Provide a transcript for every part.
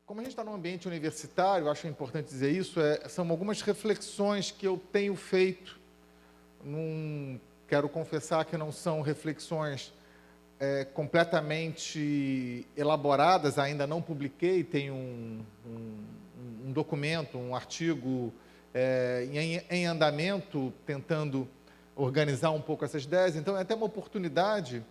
como a gente está num ambiente universitário, acho importante dizer isso, são algumas reflexões que eu tenho feito. Quero confessar que não são reflexões completamente elaboradas, ainda não publiquei, tenho um documento, um artigo em andamento, tentando organizar um pouco essas ideias. Então, é até uma oportunidade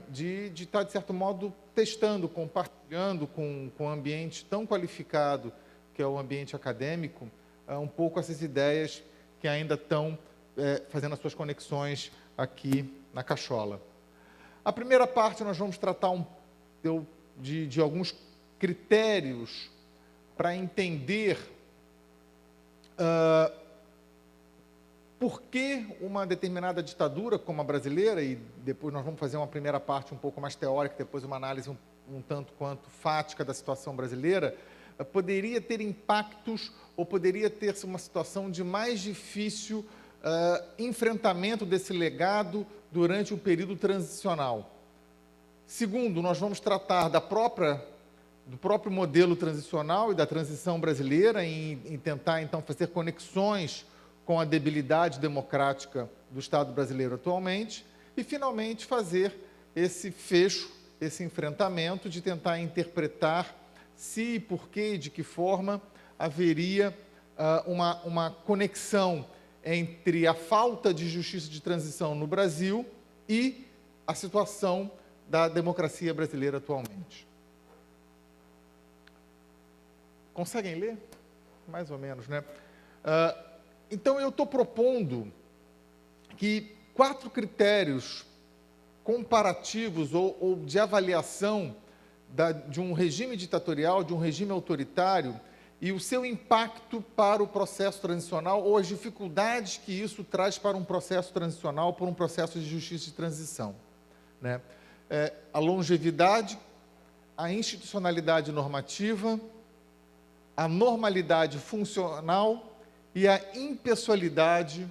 de estar, de certo modo, testando, compartilhando com um ambiente tão qualificado, que é o ambiente acadêmico, um pouco essas ideias que ainda estão fazendo as suas conexões aqui na cachola. A primeira parte, nós vamos tratar de alguns critérios para entender por que uma determinada ditadura, como a brasileira, e depois nós vamos fazer uma primeira parte um pouco mais teórica, depois uma análise um tanto quanto fática da situação brasileira, poderia ter impactos ou poderia ter uma situação de mais difícil enfrentamento desse legado durante o período transicional. Segundo, nós vamos tratar do próprio modelo transicional e da transição brasileira em tentar, então, fazer conexões com a debilidade democrática do Estado brasileiro atualmente e, finalmente, fazer esse fecho, esse enfrentamento de tentar interpretar se, por que e de que forma haveria uma conexão entre a falta de justiça de transição no Brasil e a situação da democracia brasileira atualmente. Conseguem ler? Mais ou menos, né? Então, eu estou propondo que 4 critérios comparativos ou de avaliação de um regime ditatorial, de um regime autoritário, e o seu impacto para o processo transicional, ou as dificuldades que isso traz para um processo transicional, para um processo de justiça de transição, né? A longevidade, a institucionalidade normativa, a normalidade funcional e a impessoalidade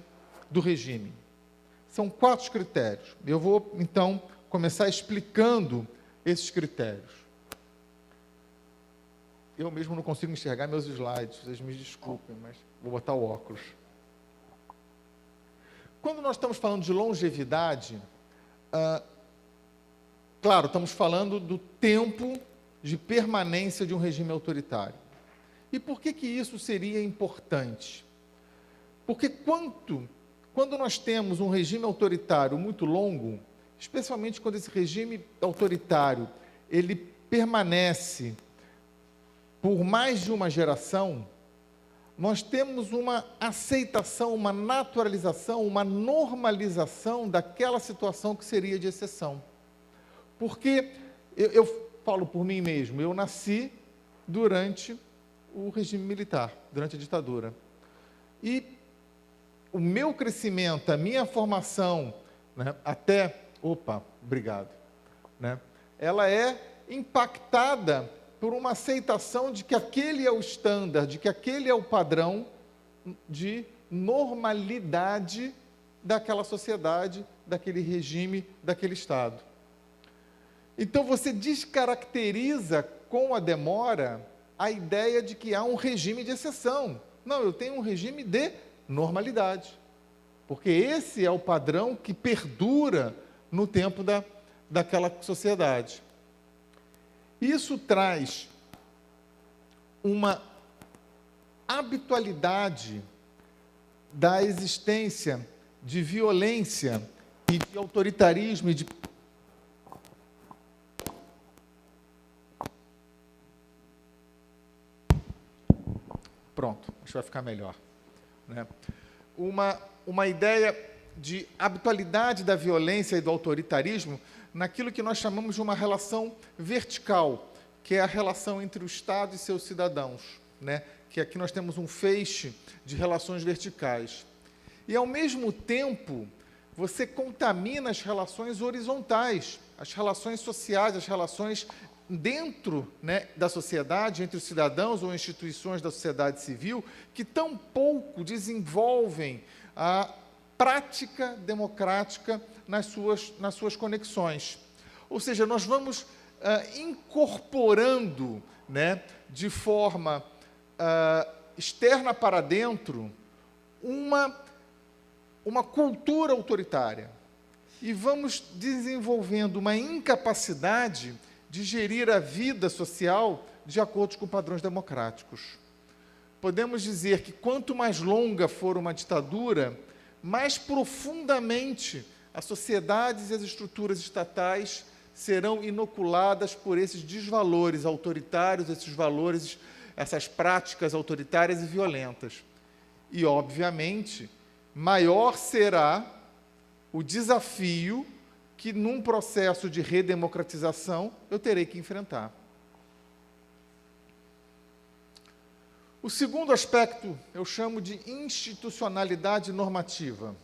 do regime. São 4 critérios. Eu vou, então, começar explicando esses critérios. Eu mesmo não consigo enxergar meus slides, vocês me desculpem, mas vou botar o óculos. Quando nós estamos falando de longevidade, claro, estamos falando do tempo de permanência de um regime autoritário. E por que isso seria importante? Porque quando nós temos um regime autoritário muito longo, especialmente quando esse regime autoritário ele permanece por mais de uma geração, nós temos uma aceitação, uma naturalização, uma normalização daquela situação que seria de exceção. Porque, eu falo por mim mesmo, eu nasci durante o regime militar, durante a ditadura. E o meu crescimento, a minha formação, né, obrigado, né, ela é impactada por uma aceitação de que aquele é o estándar, de que aquele é o padrão de normalidade daquela sociedade, daquele regime, daquele Estado. Então, você descaracteriza com a demora a ideia de que há um regime de exceção. Não, eu tenho um regime de normalidade, porque esse é o padrão que perdura no tempo daquela sociedade. Isso traz uma habitualidade da existência de violência e de autoritarismo e de... Pronto, acho que vai ficar melhor, né? Uma ideia de habitualidade da violência e do autoritarismo naquilo que nós chamamos de uma relação vertical, que é a relação entre o Estado e seus cidadãos, né? Que aqui nós temos um feixe de relações verticais. E, ao mesmo tempo, você contamina as relações horizontais, as relações sociais, as relações dentro, né, da sociedade, entre os cidadãos ou instituições da sociedade civil, que tão pouco desenvolvem a prática democrática nas suas conexões. Ou seja, nós vamos incorporando, né, de forma externa para dentro, uma cultura autoritária. E vamos desenvolvendo uma incapacidade de gerir a vida social de acordo com padrões democráticos. Podemos dizer que quanto mais longa for uma ditadura, mais profundamente as sociedades e as estruturas estatais serão inoculadas por esses desvalores autoritários, esses valores, essas práticas autoritárias e violentas. E, obviamente, maior será o desafio que, num processo de redemocratização, eu terei que enfrentar. O segundo aspecto eu chamo de institucionalidade normativa.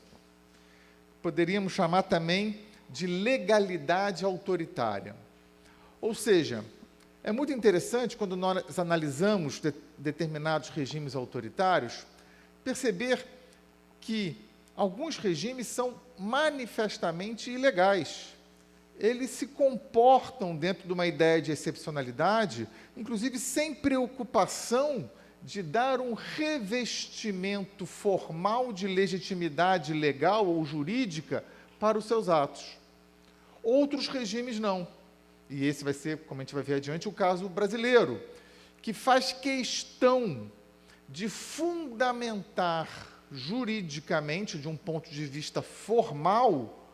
Poderíamos chamar também de legalidade autoritária. Ou seja, é muito interessante, quando nós analisamos determinados regimes autoritários, perceber que alguns regimes são manifestamente ilegais. Eles se comportam dentro de uma ideia de excepcionalidade, inclusive sem preocupação de dar um revestimento formal de legitimidade legal ou jurídica para os seus atos. Outros regimes não. E esse vai ser, como a gente vai ver adiante, o caso brasileiro, que faz questão de fundamentar juridicamente, de um ponto de vista formal,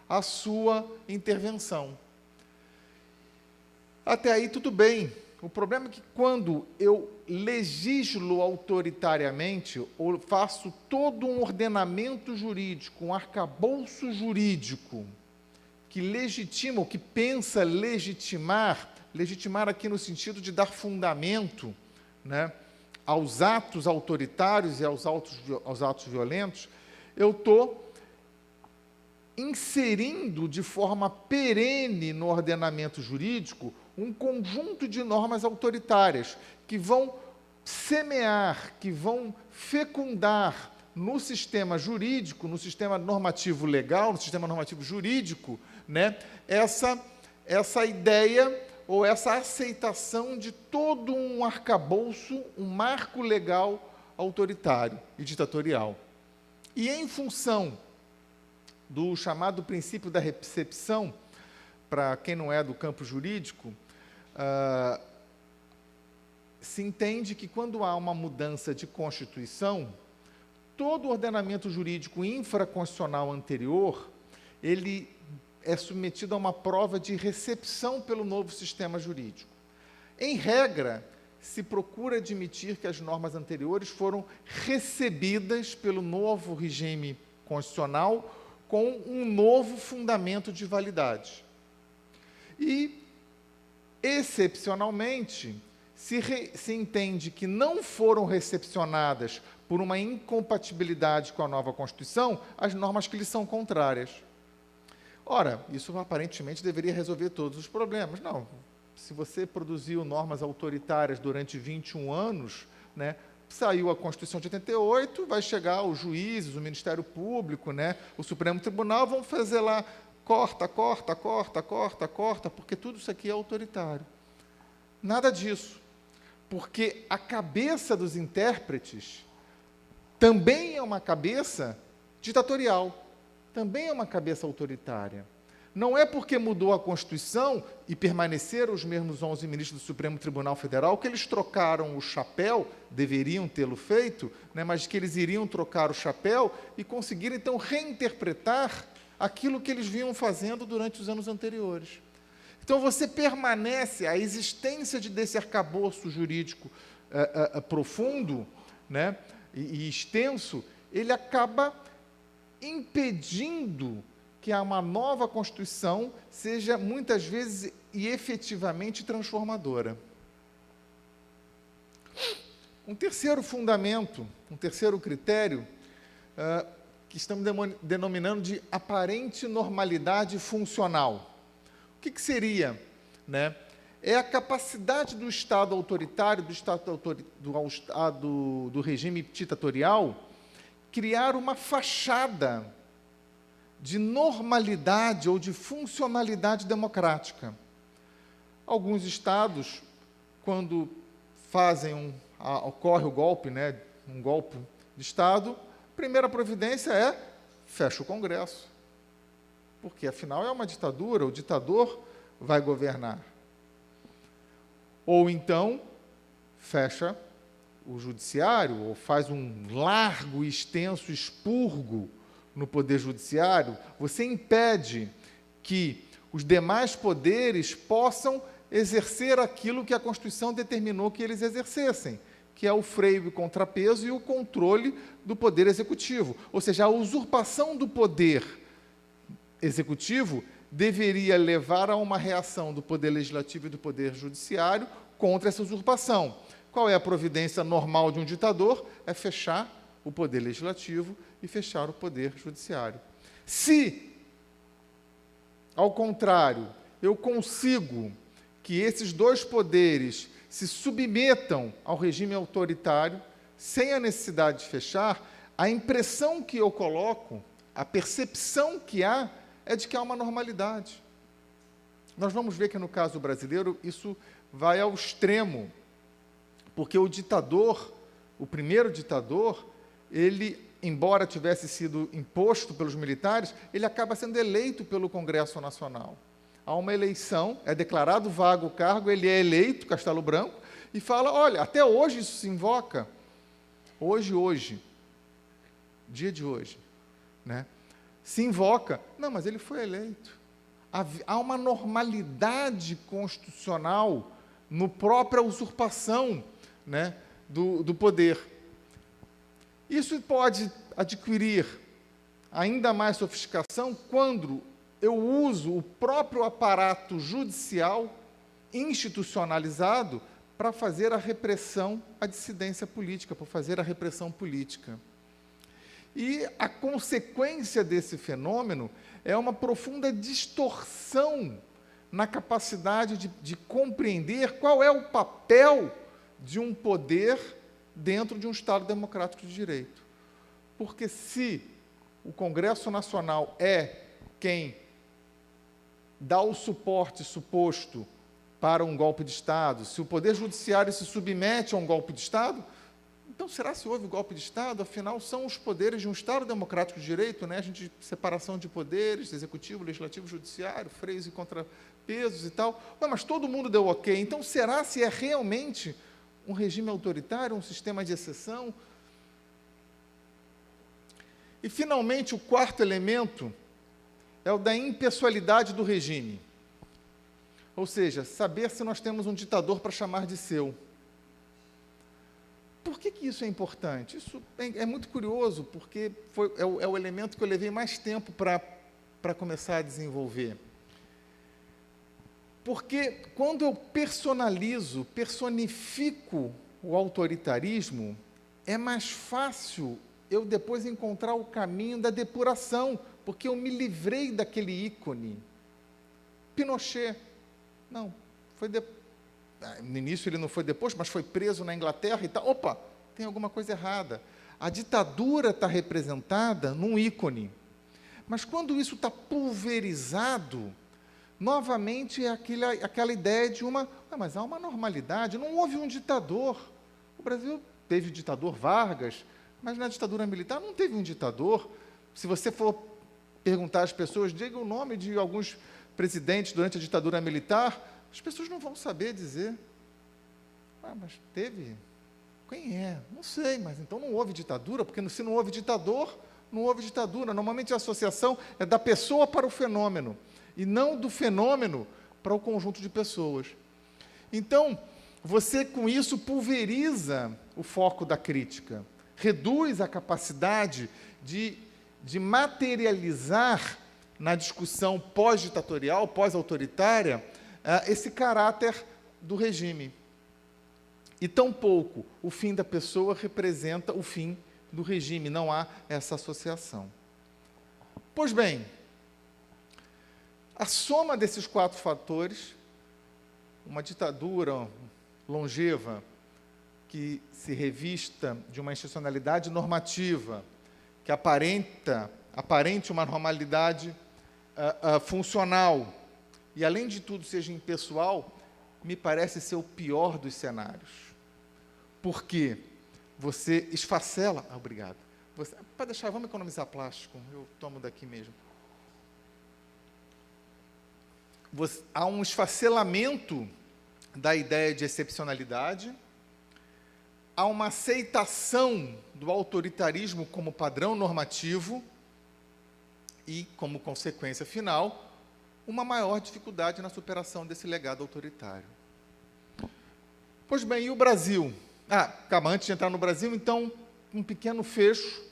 a sua intervenção. Até aí tudo bem. O problema é que quando eu legislo autoritariamente, ou faço todo um ordenamento jurídico, um arcabouço jurídico, que legitima, ou que pensa legitimar aqui no sentido de dar fundamento, né, aos atos autoritários e aos atos violentos, eu estou inserindo de forma perene no ordenamento jurídico um conjunto de normas autoritárias que vão semear, que vão fecundar no sistema jurídico, no sistema normativo legal, no sistema normativo jurídico, né, essa ideia ou essa aceitação de todo um arcabouço, um marco legal autoritário e ditatorial. E em função do chamado princípio da recepção, para quem não é do campo jurídico, se entende que quando há uma mudança de Constituição, todo o ordenamento jurídico infraconstitucional anterior, ele é submetido a uma prova de recepção pelo novo sistema jurídico. Em regra, se procura admitir que as normas anteriores foram recebidas pelo novo regime constitucional com um novo fundamento de validade. E, excepcionalmente, se entende que não foram recepcionadas por uma incompatibilidade com a nova Constituição as normas que lhes são contrárias. Ora, isso aparentemente deveria resolver todos os problemas. Não. Se você produziu normas autoritárias durante 21 anos, né, saiu a Constituição de 88, vai chegar os juízes, o Ministério Público, né, o Supremo Tribunal, vão fazer lá, corta, porque tudo isso aqui é autoritário. Nada disso. Porque a cabeça dos intérpretes também é uma cabeça ditatorial. Também é uma cabeça autoritária. Não é porque mudou a Constituição e permaneceram os mesmos 11 ministros do Supremo Tribunal Federal que eles trocaram o chapéu, deveriam tê-lo feito, né, mas que eles iriam trocar o chapéu e conseguir, então, reinterpretar aquilo que eles vinham fazendo durante os anos anteriores. Então, você permanece, a existência desse arcabouço jurídico profundo, né, e extenso, ele acaba impedindo que uma nova Constituição seja, muitas vezes, e efetivamente transformadora. Um terceiro fundamento, um terceiro critério, que estamos denominando de aparente normalidade funcional. O que seria, né? É a capacidade do Estado autoritário, do regime ditatorial, criar uma fachada de normalidade ou de funcionalidade democrática. Alguns estados, quando ocorre o golpe, né, um golpe de Estado, a primeira providência é fecha o Congresso. Porque, afinal, é uma ditadura, o ditador vai governar. Ou então, fecha o judiciário, ou faz um largo e extenso expurgo no poder judiciário, você impede que os demais poderes possam exercer aquilo que a Constituição determinou que eles exercessem, que é o freio e contrapeso e o controle do poder executivo. Ou seja, a usurpação do poder executivo deveria levar a uma reação do poder legislativo e do poder judiciário contra essa usurpação. Qual é a providência normal de um ditador? É fechar o poder legislativo e fechar o poder judiciário. Se, ao contrário, eu consigo que esses dois poderes se submetam ao regime autoritário, sem a necessidade de fechar, a impressão que eu coloco, a percepção que há, é de que há uma normalidade. Nós vamos ver que, no caso brasileiro, isso vai ao extremo, porque o ditador, o primeiro ditador, ele, embora tivesse sido imposto pelos militares, ele acaba sendo eleito pelo Congresso Nacional. Há uma eleição, é declarado vago o cargo, ele é eleito, Castelo Branco, e fala, olha, até hoje isso se invoca. Hoje, dia de hoje, né? Se invoca. Não, mas ele foi eleito. Há uma normalidade constitucional no própria usurpação, né, do poder. Isso pode adquirir ainda mais sofisticação quando eu uso o próprio aparato judicial institucionalizado para fazer a repressão à dissidência política, para fazer a repressão política. E a consequência desse fenômeno é uma profunda distorção na capacidade de compreender qual é o papel de um poder dentro de um Estado democrático de direito. Porque se o Congresso Nacional é quem dá o suporte suposto para um golpe de Estado, se o Poder Judiciário se submete a um golpe de Estado, então será se houve golpe de Estado? Afinal, são os poderes de um Estado democrático de direito, né? A gente, separação de poderes, executivo, legislativo, judiciário, freios e contrapesos e tal. Mas todo mundo deu ok. Então, será se é realmente um regime autoritário, um sistema de exceção? E, finalmente, o quarto elemento é o da impessoalidade do regime. Ou seja, saber se nós temos um ditador para chamar de seu. Por que isso é importante? Isso é muito curioso, porque é o elemento que eu levei mais tempo para começar a desenvolver. Porque quando eu personifico o autoritarismo, é mais fácil eu depois encontrar o caminho da depuração, porque eu me livrei daquele ícone. Pinochet, não, no início ele não foi deposto, mas foi preso na Inglaterra e tal. Opa, tem alguma coisa errada. A ditadura está representada num ícone. Mas quando isso está pulverizado, novamente é aquela ideia de mas há uma normalidade, não houve um ditador. O Brasil teve o ditador Vargas, mas na ditadura militar não teve um ditador. Se você for perguntar às pessoas, diga o nome de alguns presidentes durante a ditadura militar, as pessoas não vão saber dizer. Mas teve? Quem é? Não sei, mas então não houve ditadura, porque se não houve ditador, não houve ditadura. Normalmente a associação é da pessoa para o fenômeno, e não do fenômeno para o conjunto de pessoas. Então, você com isso pulveriza o foco da crítica, reduz a capacidade de materializar na discussão pós-ditatorial, pós-autoritária, esse caráter do regime. E tampouco o fim da pessoa representa o fim do regime, não há essa associação. Pois bem, a soma desses quatro fatores, uma ditadura longeva, que se revista de uma institucionalidade normativa, que aparente uma normalidade funcional, e, além de tudo, seja impessoal, me parece ser o pior dos cenários. Porque você esfacela... obrigado. Pode deixar, vamos economizar plástico, eu tomo daqui mesmo. Há um esfacelamento da ideia de excepcionalidade, há uma aceitação do autoritarismo como padrão normativo e, como consequência final, uma maior dificuldade na superação desse legado autoritário. Pois bem, e o Brasil? Antes de entrar no Brasil, então, um pequeno fecho.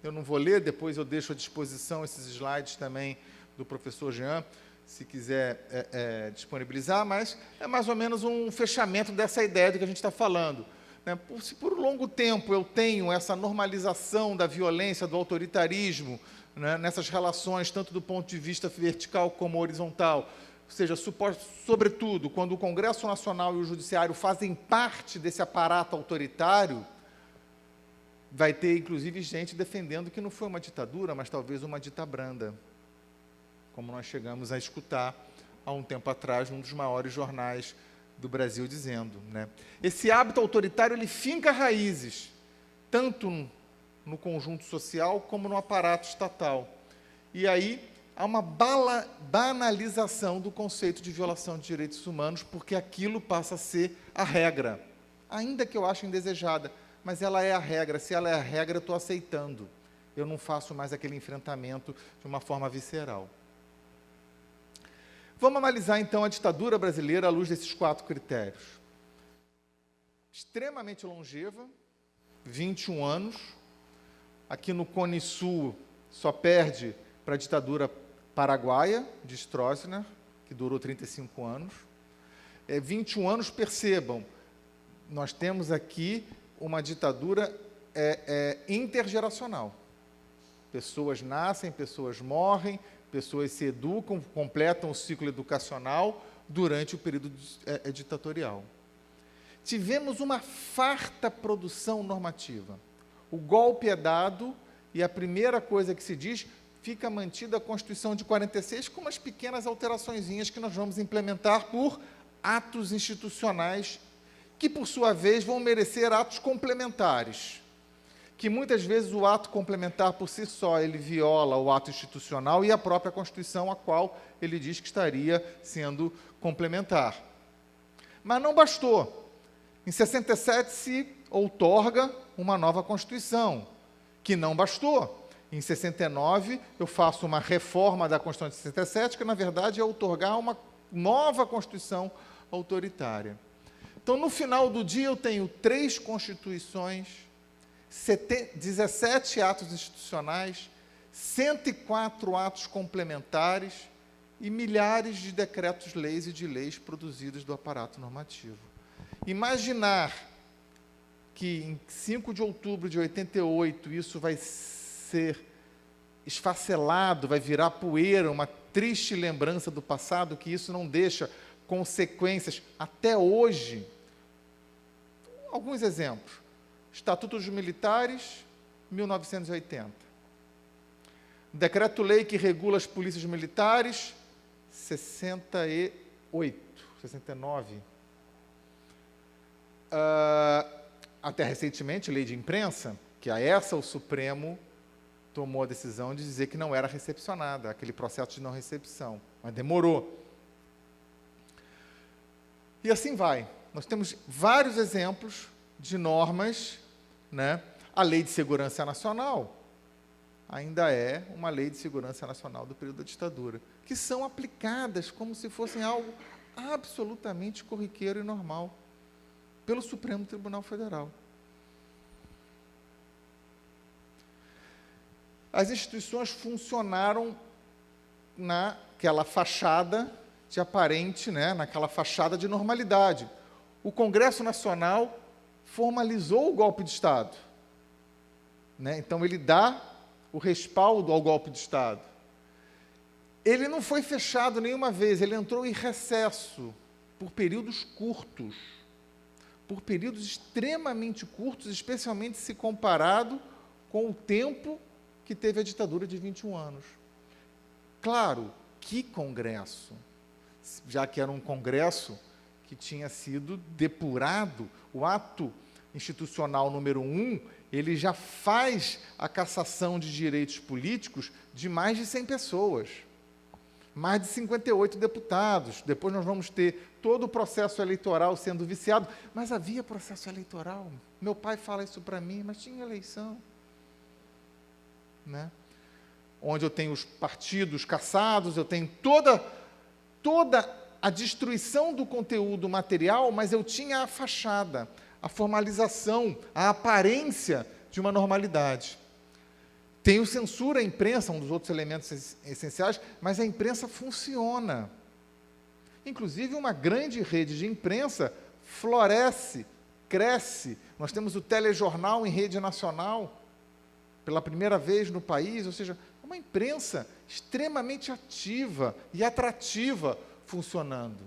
Eu não vou ler, depois eu deixo à disposição esses slides também do professor Jean, se quiser disponibilizar, mas é mais ou menos um fechamento dessa ideia do que a gente está falando. Né? Se por um longo tempo eu tenho essa normalização da violência, do autoritarismo, né, nessas relações, tanto do ponto de vista vertical como horizontal, ou seja, sobretudo, quando o Congresso Nacional e o Judiciário fazem parte desse aparato autoritário, vai ter, inclusive, gente defendendo que não foi uma ditadura, mas talvez uma ditabranda, como nós chegamos a escutar há um tempo atrás, num dos maiores jornais do Brasil, dizendo. Né? Esse hábito autoritário, ele finca raízes, tanto no conjunto social como no aparato estatal. E aí há uma banalização do conceito de violação de direitos humanos, porque aquilo passa a ser a regra, ainda que eu ache indesejada, mas ela é a regra. Se ela é a regra, eu estou aceitando. Eu não faço mais aquele enfrentamento de uma forma visceral. Vamos analisar, então, a ditadura brasileira à luz desses 4 critérios. Extremamente longeva, 21 anos. Aqui no Cone Sul, só perde para a ditadura paraguaia, de Stroessner, que durou 35 anos. 21 anos, percebam, nós temos aqui uma ditadura intergeracional. Pessoas nascem, pessoas morrem, pessoas se educam, completam o ciclo educacional durante o período ditatorial. Tivemos uma farta produção normativa. O golpe é dado e a primeira coisa que se diz, fica mantida a Constituição de 46 com umas pequenas alteraçõezinhas que nós vamos implementar por atos institucionais que, por sua vez, vão merecer atos complementares, que muitas vezes o ato complementar, por si só, ele viola o ato institucional e a própria Constituição, a qual ele diz que estaria sendo complementar. Mas não bastou. Em 67 se outorga uma nova Constituição, que não bastou. Em 69, eu faço uma reforma da Constituição de 67, que, na verdade, é outorgar uma nova Constituição autoritária. Então, no final do dia, eu tenho 3 constituições, 17 atos institucionais, 104 atos complementares e milhares de decretos-leis e de leis produzidos do aparato normativo. Imaginar que, em 5 de outubro de 88, isso vai ser esfacelado, vai virar poeira, uma triste lembrança do passado, que isso não deixa consequências até hoje. Alguns exemplos. Estatuto dos Militares, 1980. Decreto-lei que regula as polícias militares, 68, 69. Até recentemente, lei de imprensa, que a essa o Supremo tomou a decisão de dizer que não era recepcionada, aquele processo de não recepção, mas demorou. E assim vai. Nós temos vários exemplos de normas, né? A Lei de Segurança Nacional ainda é uma Lei de Segurança Nacional do período da ditadura, que são aplicadas como se fossem algo absolutamente corriqueiro e normal pelo Supremo Tribunal Federal. As instituições funcionaram naquela fachada de aparente, né, naquela fachada de normalidade. O Congresso Nacional formalizou o golpe de Estado. Né? Então, ele dá o respaldo ao golpe de Estado. Ele não foi fechado nenhuma vez, ele entrou em recesso por períodos curtos, por períodos extremamente curtos, especialmente se comparado com o tempo que teve a ditadura de 21 anos. Claro, que Congresso, já que era um Congresso que tinha sido depurado, o ato institucional número 1, ele já faz a cassação de direitos políticos de mais de 100 pessoas. Mais de 58 deputados. Depois nós vamos ter todo o processo eleitoral sendo viciado. Mas havia processo eleitoral. Meu pai fala isso para mim, mas tinha eleição. Né? Onde eu tenho os partidos cassados, eu tenho toda a destruição do conteúdo material, mas eu tinha a fachada, a formalização, a aparência de uma normalidade. Tenho censura à imprensa, um dos outros elementos essenciais, mas a imprensa funciona. Inclusive, uma grande rede de imprensa floresce, cresce. Nós temos o telejornal em rede nacional, pela primeira vez no país, ou seja, uma imprensa extremamente ativa e atrativa funcionando.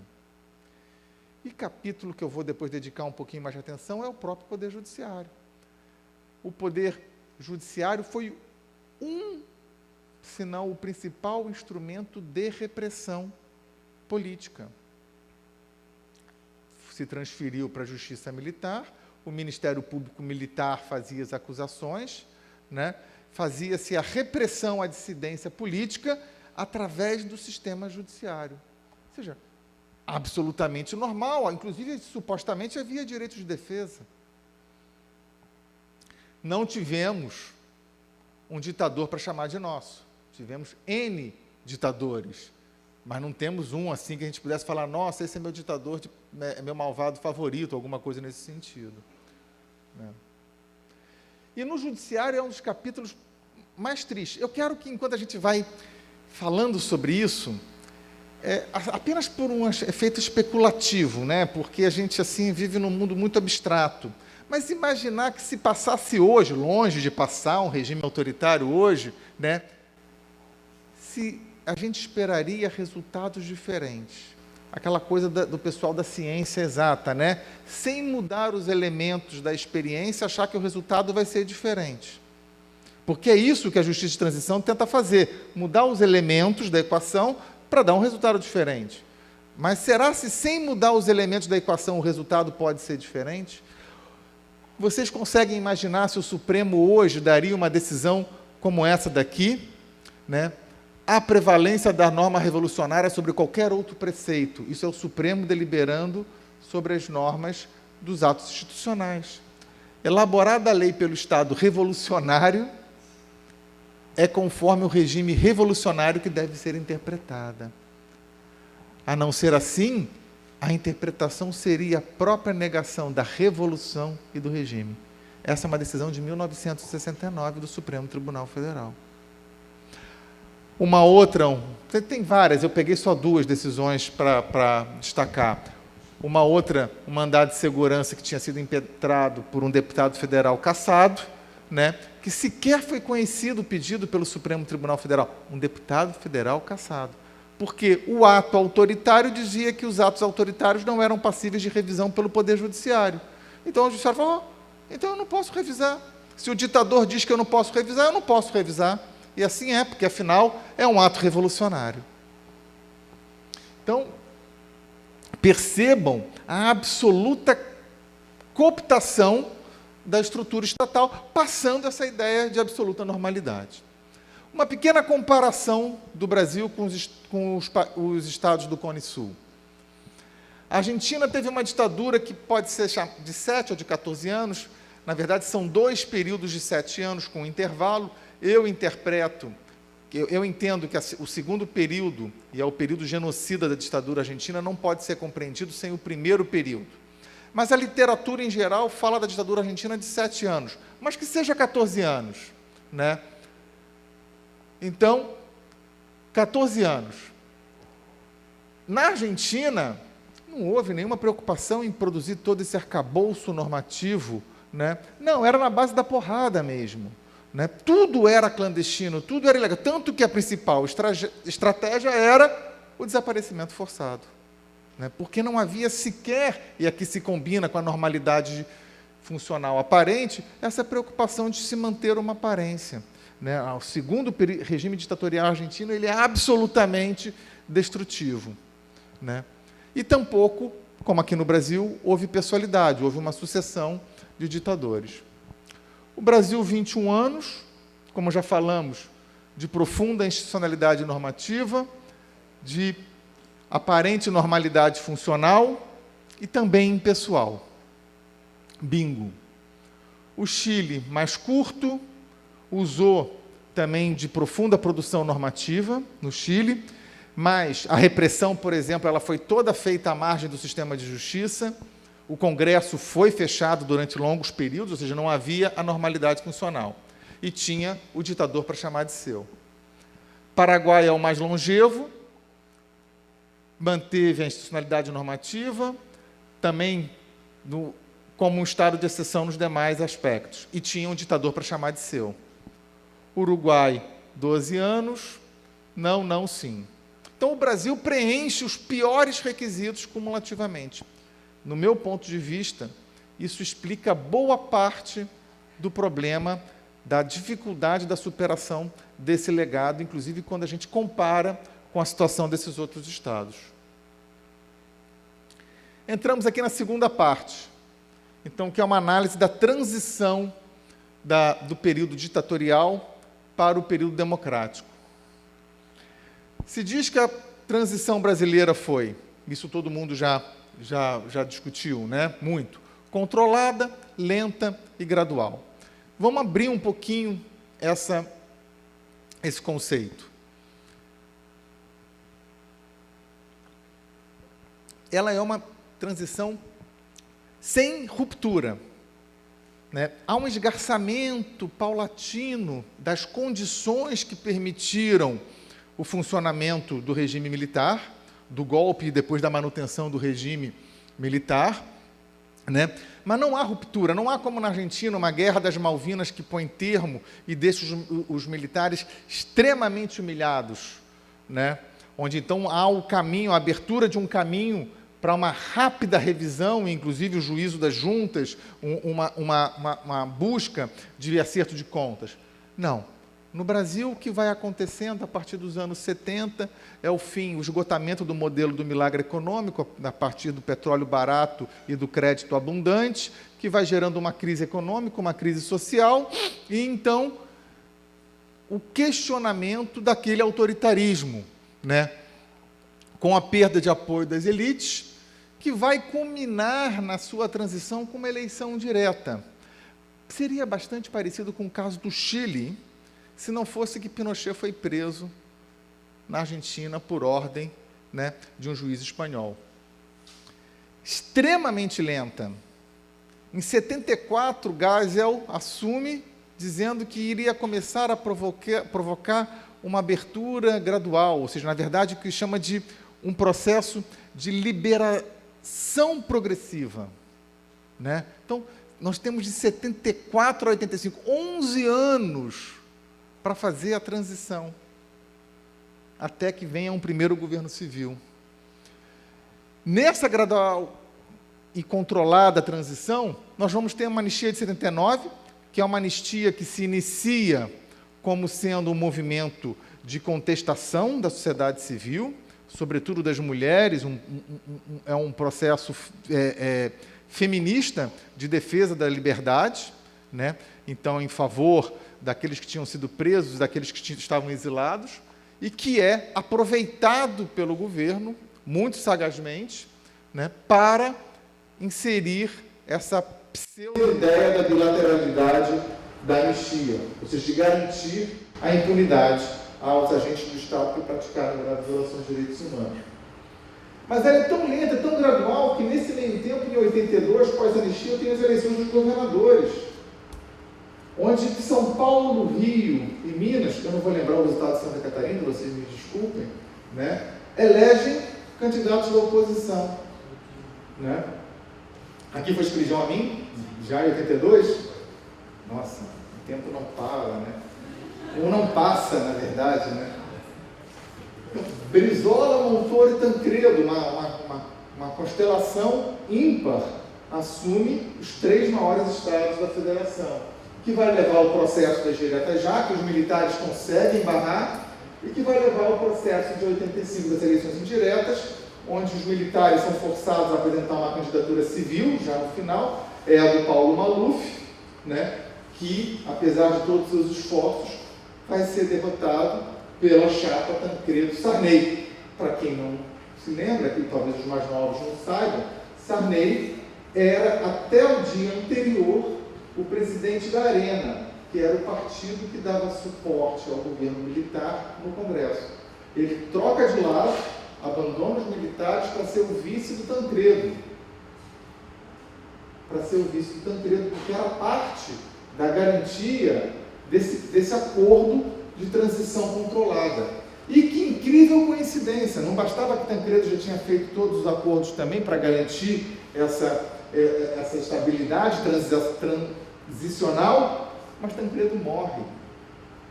E capítulo que eu vou depois dedicar um pouquinho mais de atenção é o próprio Poder Judiciário. O Poder Judiciário foi se não o principal instrumento de repressão política. Se transferiu para a Justiça Militar, o Ministério Público Militar fazia as acusações, né? Fazia-se a repressão à dissidência política através do sistema judiciário. Ou seja, absolutamente normal, inclusive, supostamente, havia direito de defesa. Não tivemos um ditador para chamar de nosso. Tivemos N ditadores, mas não temos um assim que a gente pudesse falar, nossa, esse é meu ditador, é meu malvado favorito, alguma coisa nesse sentido. Né? E no Judiciário é um dos capítulos mais tristes. Eu quero que, enquanto a gente vai falando sobre isso, apenas por um efeito especulativo, né? Porque a gente assim vive num mundo muito abstrato, mas imaginar que se passasse hoje, longe de passar um regime autoritário hoje, né? Se a gente esperaria resultados diferentes. Aquela coisa do pessoal da ciência exata, né? Sem mudar os elementos da experiência, achar que o resultado vai ser diferente. Porque é isso que a justiça de transição tenta fazer, mudar os elementos da equação para dar um resultado diferente. Mas será se sem mudar os elementos da equação o resultado pode ser diferente? Vocês conseguem imaginar se o Supremo hoje daria uma decisão como essa daqui, né? A prevalência da norma revolucionária sobre qualquer outro preceito. Isso é o Supremo deliberando sobre as normas dos atos institucionais. Elaborada a lei pelo Estado revolucionário, é conforme o regime revolucionário que deve ser interpretada. A não ser assim, a interpretação seria a própria negação da revolução e do regime. Essa é uma decisão de 1969 do Supremo Tribunal Federal. Uma outra, tem várias, eu peguei só 2 decisões para destacar. Uma outra, um mandado de segurança que tinha sido impetrado por um deputado federal cassado, né, que sequer foi conhecido o pedido pelo Supremo Tribunal Federal. Um deputado federal cassado. Porque o ato autoritário dizia que os atos autoritários não eram passíveis de revisão pelo Poder Judiciário. Então, o Judiciário falou, então eu não posso revisar. Se o ditador diz que eu não posso revisar, eu não posso revisar. E assim é, porque, afinal, é um ato revolucionário. Então, percebam a absoluta cooptação da estrutura estatal, passando essa ideia de absoluta normalidade. Uma pequena comparação do Brasil com os estados do Cone Sul. A Argentina teve uma ditadura que pode ser de 7 ou de 14 anos, na verdade são 2 períodos de 7 anos com intervalo. Eu entendo que o segundo período, e é o período genocida da ditadura argentina, não pode ser compreendido sem o primeiro período. Mas a literatura, em geral, fala da ditadura argentina de 7 anos, mas que seja 14 anos. Né? Então, 14 anos. Na Argentina, não houve nenhuma preocupação em produzir todo esse arcabouço normativo. Né? Não, era na base da porrada mesmo. Né? Tudo era clandestino, tudo era ilegal, tanto que a principal estratégia era o desaparecimento forçado. Né? Porque não havia sequer, e aqui se combina com a normalidade funcional aparente, essa preocupação de se manter uma aparência. Né? O segundo regime ditatorial argentino ele é absolutamente destrutivo. Né? E tampouco como aqui no Brasil, houve pessoalidade, houve uma sucessão de ditadores. O Brasil, 21 anos, como já falamos, de profunda institucionalidade normativa, de aparente normalidade funcional e também impessoal. Bingo. O Chile, mais curto, usou também de profunda produção normativa no Chile, mas a repressão, por exemplo, ela foi toda feita à margem do sistema de justiça, o Congresso foi fechado durante longos períodos, ou seja, não havia a normalidade funcional, e tinha o ditador para chamar de seu. Paraguai é o mais longevo, manteve a institucionalidade normativa, também como um estado de exceção nos demais aspectos, e tinha um ditador para chamar de seu. Uruguai, 12 anos, não, não, sim. Então, o Brasil preenche os piores requisitos cumulativamente. No meu ponto de vista, isso explica boa parte do problema da dificuldade da superação desse legado, inclusive quando a gente compara com a situação desses outros estados. Entramos aqui na segunda parte, então, que é uma análise da transição do período ditatorial para o período democrático. Se diz que a transição brasileira foi, isso todo mundo já discutiu, né? Muito, controlada, lenta e gradual. Vamos abrir um pouquinho esse conceito. Ela é uma transição sem ruptura, né? Há um esgarçamento paulatino das condições que permitiram o funcionamento do regime militar, do golpe e depois da manutenção do regime militar, né? Mas não há ruptura, não há como na Argentina uma guerra das Malvinas que põe termo e deixa os militares extremamente humilhados, né? Onde então há o caminho, a abertura de um caminho para uma rápida revisão, inclusive o juízo das juntas, uma busca de acerto de contas. Não. No Brasil, o que vai acontecendo a partir dos anos 70 é o fim, o esgotamento do modelo do milagre econômico, a partir do petróleo barato e do crédito abundante, que vai gerando uma crise econômica, uma crise social, e então o questionamento daquele autoritarismo, né? Com a perda de apoio das elites, que vai culminar na sua transição com uma eleição direta. Seria bastante parecido com o caso do Chile, se não fosse que Pinochet foi preso na Argentina por ordem, né, de um juiz espanhol. Extremamente lenta. Em 74, Geisel assume, dizendo que iria começar a provocar uma abertura gradual, ou seja, na verdade, o que chama de um processo de liberação progressiva, né? Então, nós temos de 74 a 85, 11 anos para fazer a transição, até que venha um primeiro governo civil. Nessa gradual e controlada transição, nós vamos ter uma anistia de 79, que é uma anistia que se inicia como sendo um movimento de contestação da sociedade civil, sobretudo das mulheres, é um processo feminista de defesa da liberdade, né? Então, em favor daqueles que tinham sido presos, daqueles que estavam exilados, e que é aproveitado pelo governo, muito sagazmente, né, para inserir essa pseudo-ideia da bilateralidade da anistia, ou seja, de garantir a impunidade aos agentes do Estado que praticaram graves violações de direitos humanos. Mas ela é tão lenta, tão gradual, que nesse meio tempo, em 82, pós-anistia, tem as eleições dos governadores, onde São Paulo, Rio e Minas, eu não vou lembrar o resultado de Santa Catarina, vocês me desculpem, né, elegem candidatos da oposição. Né? Aqui foi Escrivão a mim, já em 82. Nossa, o tempo não para, né? Ou não passa, na verdade, né? Brizola, Montoro e Tancredo, uma constelação ímpar, assume os 3 maiores estados da federação, que vai levar ao processo das diretas já, que os militares conseguem barrar, e que vai levar ao processo de 85 das eleições indiretas, onde os militares são forçados a apresentar uma candidatura civil, já no final, é a do Paulo Maluf, né, que, apesar de todos os seus esforços, vai ser derrotado pela chapa Tancredo Sarney. Para quem não se lembra, que talvez os mais novos não saibam, Sarney era, até o dia anterior, o presidente da Arena, que era o partido que dava suporte ao governo militar no Congresso. Ele troca de lado, abandona os militares para ser o vice do Tancredo. Porque era parte da garantia desse acordo de transição controlada. E que incrível coincidência, não bastava que Tancredo já tinha feito todos os acordos também para garantir essa estabilidade transicional, mas Tancredo morre.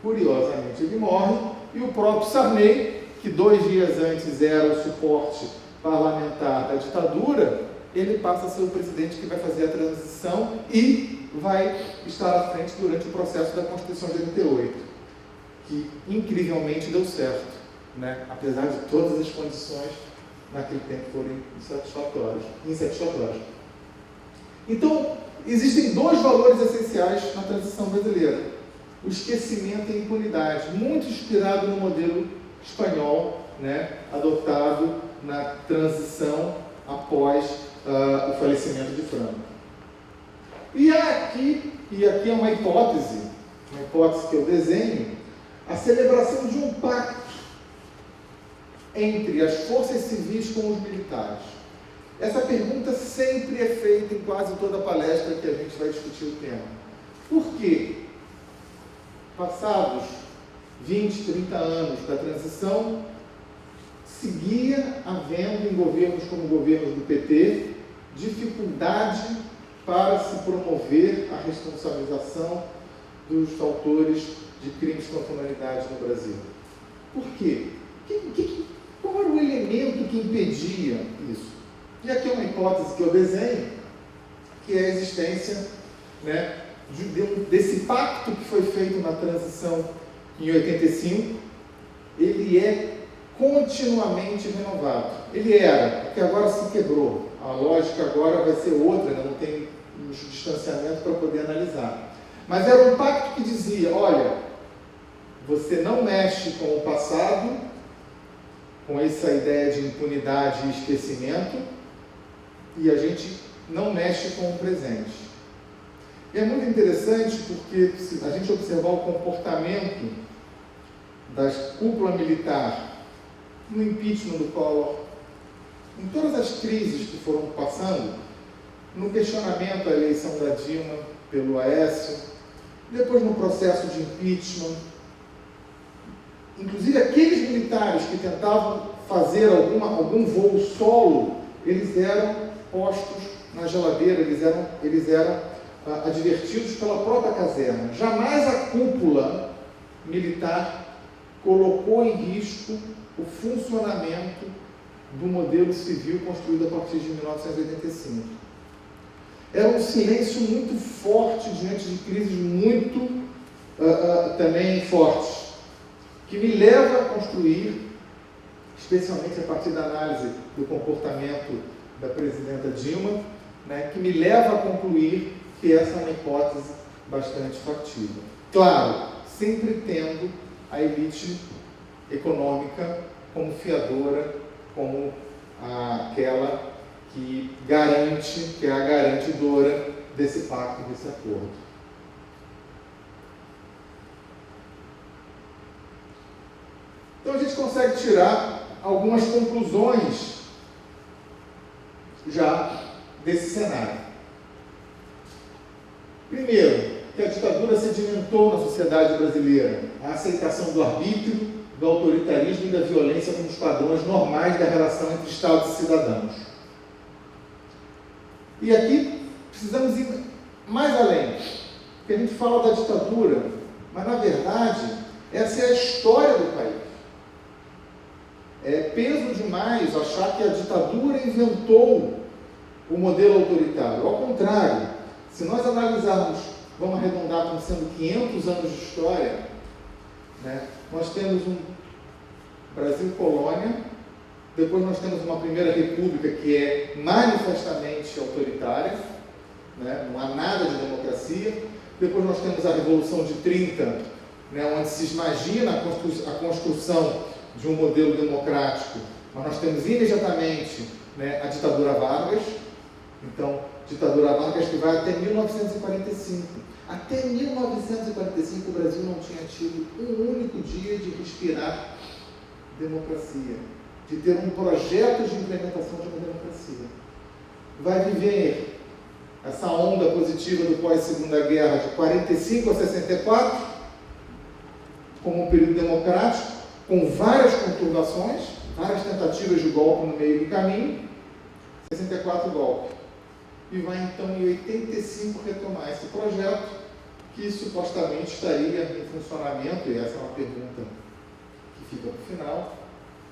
Curiosamente, ele morre, e o próprio Sarney, que 2 dias antes era o suporte parlamentar da ditadura, ele passa a ser o presidente que vai fazer a transição e vai estar à frente durante o processo da Constituição de 88, que incrivelmente deu certo, né? Apesar de todas as condições naquele tempo forem insatisfatórias. Então, existem 2 valores essenciais na transição brasileira: o esquecimento e a impunidade, muito inspirado no modelo espanhol, né, adotado na transição após o falecimento de Franco. E aqui é uma hipótese que eu desenho, a celebração de um pacto entre as forças civis com os militares. Essa pergunta sempre é feita em quase toda palestra que a gente vai discutir o tema. Por quê? Passados 20, 30 anos da transição, seguia havendo em governos como governos do PT dificuldade para se promover a responsabilização dos autores de crimes contra a humanidade no Brasil. Por quê? Qual era o elemento que impedia isso? E aqui é uma hipótese que eu desenho, que é a existência, né, desse pacto que foi feito na transição em 85, ele é continuamente renovado. Ele era, porque agora se quebrou. A lógica agora vai ser outra, né? Não tem um distanciamento para poder analisar. Mas era um pacto que dizia, olha, você não mexe com o passado, com essa ideia de impunidade e esquecimento, e a gente não mexe com o presente. E é muito interessante porque, se a gente observar o comportamento da cúpula militar no impeachment do Collor, em todas as crises que foram passando, no questionamento à eleição da Dilma pelo Aécio, depois no processo de impeachment, inclusive aqueles militares que tentavam fazer algum voo solo, eles eram postos na geladeira, eles eram advertidos pela própria caserna. Jamais a cúpula militar colocou em risco o funcionamento do modelo civil construído a partir de 1985. Era um silêncio muito forte diante de crises muito também fortes, que me leva a construir, especialmente a partir da análise do comportamento da presidenta Dilma, né, que me leva a concluir que essa é uma hipótese bastante factível. Claro, sempre tendo a elite econômica como fiadora, como aquela que garante, que é a garantidora desse pacto, desse acordo. Então a gente consegue tirar algumas conclusões já desse cenário. Primeiro, que a ditadura sedimentou na sociedade brasileira a aceitação do arbítrio, do autoritarismo e da violência como os padrões normais da relação entre Estado e cidadãos. E aqui precisamos ir mais além, porque a gente fala da ditadura, mas na verdade essa é a história do país. É peso demais achar que a ditadura inventou o modelo autoritário. Ao contrário, se nós analisarmos, vamos arredondar como sendo 500 anos de história, né, nós temos um Brasil colônia, Depois nós temos uma primeira república que é manifestamente autoritária, né? Não há nada de democracia. Depois nós temos a Revolução de 30, né? Onde se imagina a construção de um modelo democrático, mas nós temos imediatamente, né, a ditadura Vargas. Então, ditadura Vargas que vai até 1945. Até 1945 o Brasil não tinha tido um único dia de respirar democracia, de ter um projeto de implementação de uma democracia. Vai viver essa onda positiva do pós-segunda guerra de 45 a 64 como um período democrático, com várias conturbações, várias tentativas de golpe no meio do caminho. 64 golpe. E vai então em 85 retomar esse projeto que supostamente estaria em funcionamento, e essa é uma pergunta que fica para o final,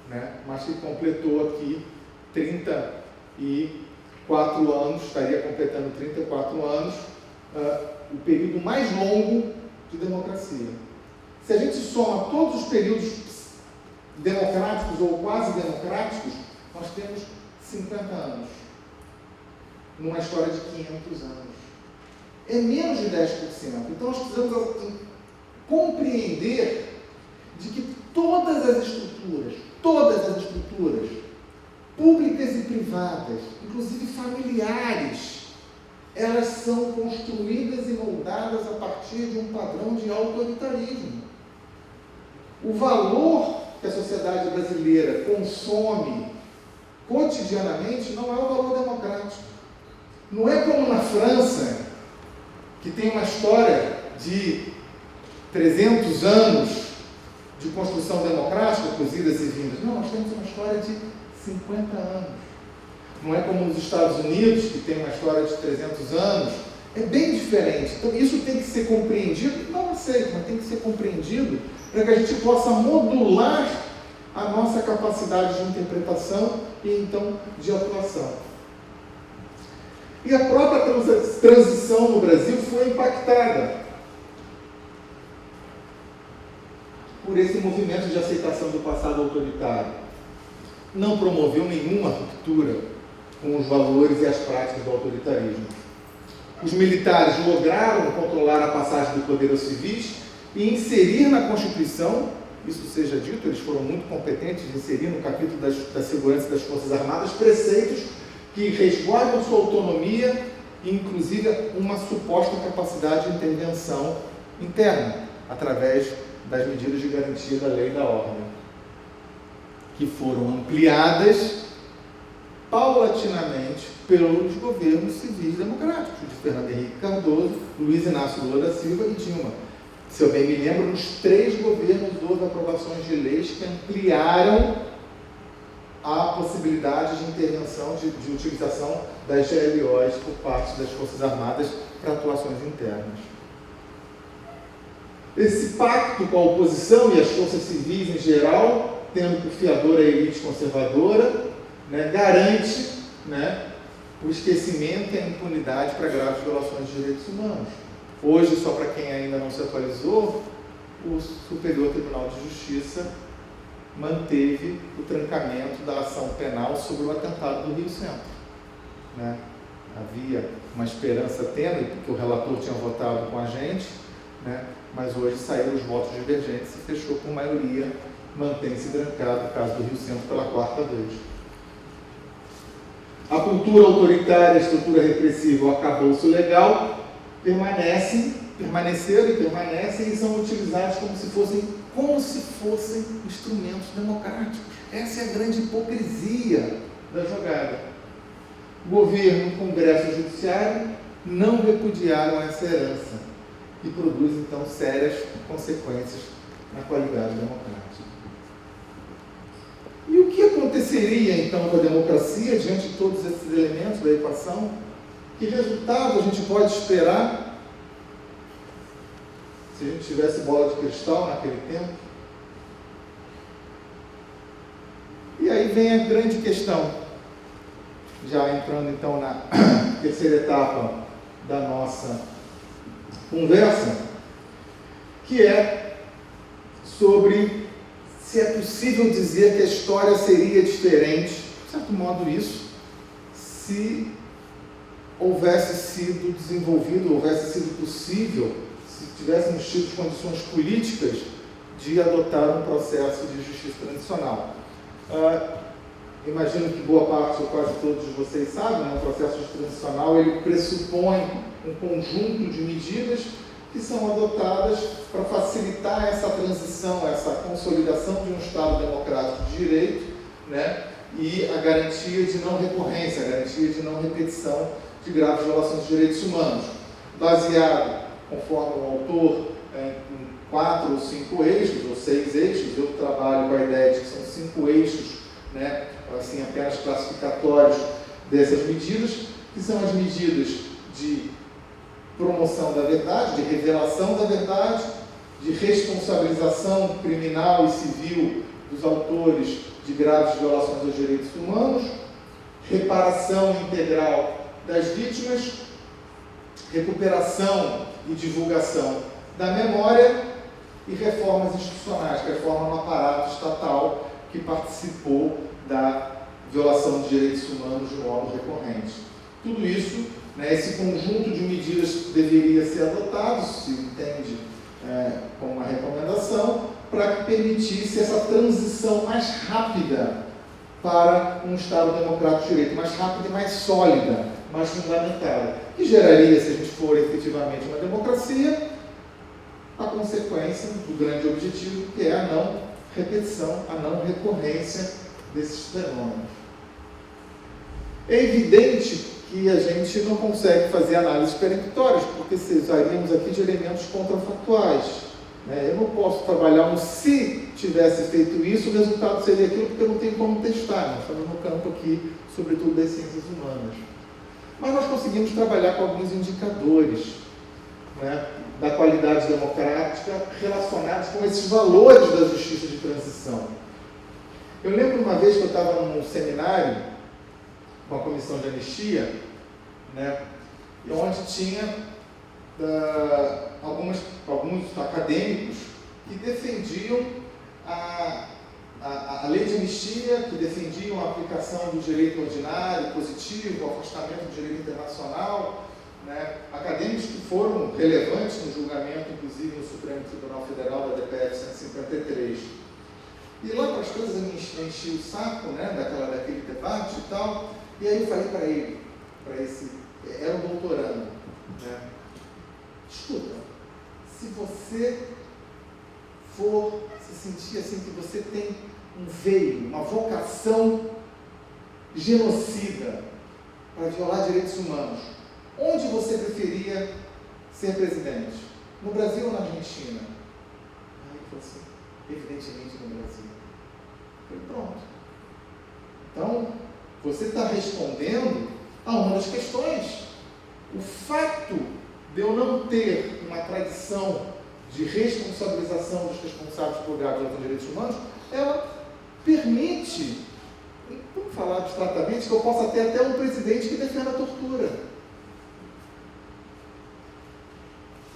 né? Mas que completou aqui 34 anos, estaria completando 34 anos, o período mais longo de democracia. Se a gente soma todos os períodos democráticos ou quase democráticos, nós temos 50 anos, numa história de 500 anos. É menos de 10%. Então nós precisamos compreender de que todas as estruturas, públicas e privadas, inclusive familiares, elas são construídas e moldadas a partir de um padrão de autoritarismo. O valor que a sociedade brasileira consome cotidianamente não é o valor democrático. Não é como na França, que tem uma história de 300 anos de construção democrática, com idas e vindas. Não, nós temos uma história de 50 anos. Não é como nos Estados Unidos, que tem uma história de 300 anos. É bem diferente. Então, isso tem que ser compreendido, não aceito, mas tem que ser compreendido para que a gente possa modular a nossa capacidade de interpretação e, então, de atuação. E a própria transição no Brasil foi impactada por esse movimento de aceitação do passado autoritário. Não promoveu nenhuma ruptura com os valores e as práticas do autoritarismo. Os militares lograram controlar a passagem do poder aos civis e inserir na Constituição, isso seja dito, eles foram muito competentes em inserir no capítulo da segurança das Forças Armadas preceitos que resguardam sua autonomia e, inclusive, uma suposta capacidade de intervenção interna, através das medidas de garantia da lei e da ordem, que foram ampliadas paulatinamente pelos governos civis democráticos, de Fernando Henrique Cardoso, Luiz Inácio Lula da Silva e Dilma. Se eu bem me lembro, nos 3 governos houve aprovações de leis que ampliaram a possibilidade de intervenção, de utilização das GLOs por parte das Forças Armadas para atuações internas. Esse pacto com a oposição e as forças civis em geral, tendo por fiadora a elite conservadora, né, garante, né, o esquecimento e a impunidade para graves violações de direitos humanos. Hoje, só para quem ainda não se atualizou, o Superior Tribunal de Justiça manteve o trancamento da ação penal sobre o atentado do Rio Centro. Né? Havia uma esperança tênue, porque o relator tinha votado com a gente, né? Mas hoje saíram os votos divergentes e fechou por maioria, mantém-se trancado o caso do Rio Centro pela 4ª vez. A cultura autoritária, a estrutura repressiva, o arcabouço legal, permaneceram e permanecem e são utilizados como se fossem instrumentos democráticos. Essa é a grande hipocrisia da jogada. O governo, o Congresso e o Judiciário não repudiaram essa herança e produz, então, sérias consequências na qualidade democrática. E o que aconteceria, então, com a democracia diante de todos esses elementos da equação? Que resultado a gente pode esperar se a gente tivesse bola de cristal naquele tempo? E aí vem a grande questão, já entrando então na terceira etapa da nossa conversa, que é sobre se é possível dizer que a história seria diferente, de certo modo isso, se houvesse sido desenvolvido, houvesse sido possível, se tivéssemos tido condições políticas de adotar um processo de justiça transicional. Imagino que boa parte, ou quase todos vocês sabem, o processo transicional ele pressupõe um conjunto de medidas que são adotadas para facilitar essa transição, essa consolidação de um Estado democrático de direito, né, e a garantia de não recorrência, a garantia de não repetição de graves violações de direitos humanos, baseado, conforme o autor, em 4 ou 5 eixos, ou 6 eixos. Eu trabalho com a ideia de que são 5 eixos, né, assim, apenas classificatórios dessas medidas, que são as medidas de promoção da verdade, de revelação da verdade, de responsabilização criminal e civil dos autores de graves violações aos direitos humanos, reparação integral das vítimas, recuperação e divulgação da memória e reformas institucionais, reforma no aparato estatal que participou da violação de direitos humanos de modo recorrente. Tudo isso, né, esse conjunto de medidas deveria ser adotado, se entende como uma recomendação, para que permitisse essa transição mais rápida para um Estado democrático de direito, mais rápida e mais sólida, mais fundamentada, que geraria, se a gente for efetivamente uma democracia, a consequência do grande objetivo, que é a não repetição, a não recorrência desses fenômenos. É evidente que a gente não consegue fazer análises peremptórias, porque precisaríamos aqui de elementos contrafactuais. Eu não posso trabalhar se tivesse feito isso, o resultado seria aquilo, porque eu não tenho como testar. Nós estamos no campo aqui, sobretudo das ciências humanas. Mas nós conseguimos trabalhar com alguns indicadores, né, da qualidade democrática relacionados com esses valores da justiça de transição. Eu lembro uma vez que eu estava num seminário com a comissão de anistia, né, onde tinha alguns acadêmicos que defendiam a lei de anistia, que defendiam a aplicação do direito ordinário, positivo, o afastamento do direito internacional, né, acadêmicos que foram relevantes no julgamento, inclusive no Supremo Tribunal Federal da DPF 153. E lá para as coisas eu enchi o saco, né, daquele debate e tal, e aí eu falei para ele, era um doutorando, né, escuta, se você se sentir assim que você tem um veio, uma vocação genocida para violar direitos humanos, onde você preferia ser presidente? No Brasil ou na Argentina? Aí ele falou assim, evidentemente no Brasil. Eu falei, pronto. Então, você está respondendo a uma das questões. O fato de eu não ter uma tradição de responsabilização dos responsáveis por graves violações de direitos humanos, ela permite, vamos falar abstratamente, que eu possa ter até um presidente que defenda a tortura.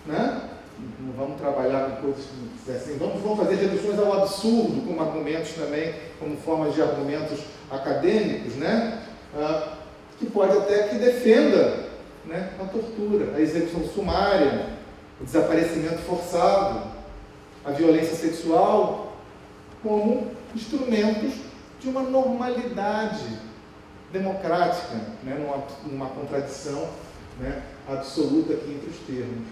Né? Não vamos trabalhar com coisas assim, vamos fazer reduções ao absurdo, como argumentos também, como formas de argumentos acadêmicos, né? Que pode até que defenda, né, a tortura, a execução sumária, o desaparecimento forçado, a violência sexual, como instrumentos de uma normalidade democrática, né, numa contradição, né, absoluta aqui entre os termos.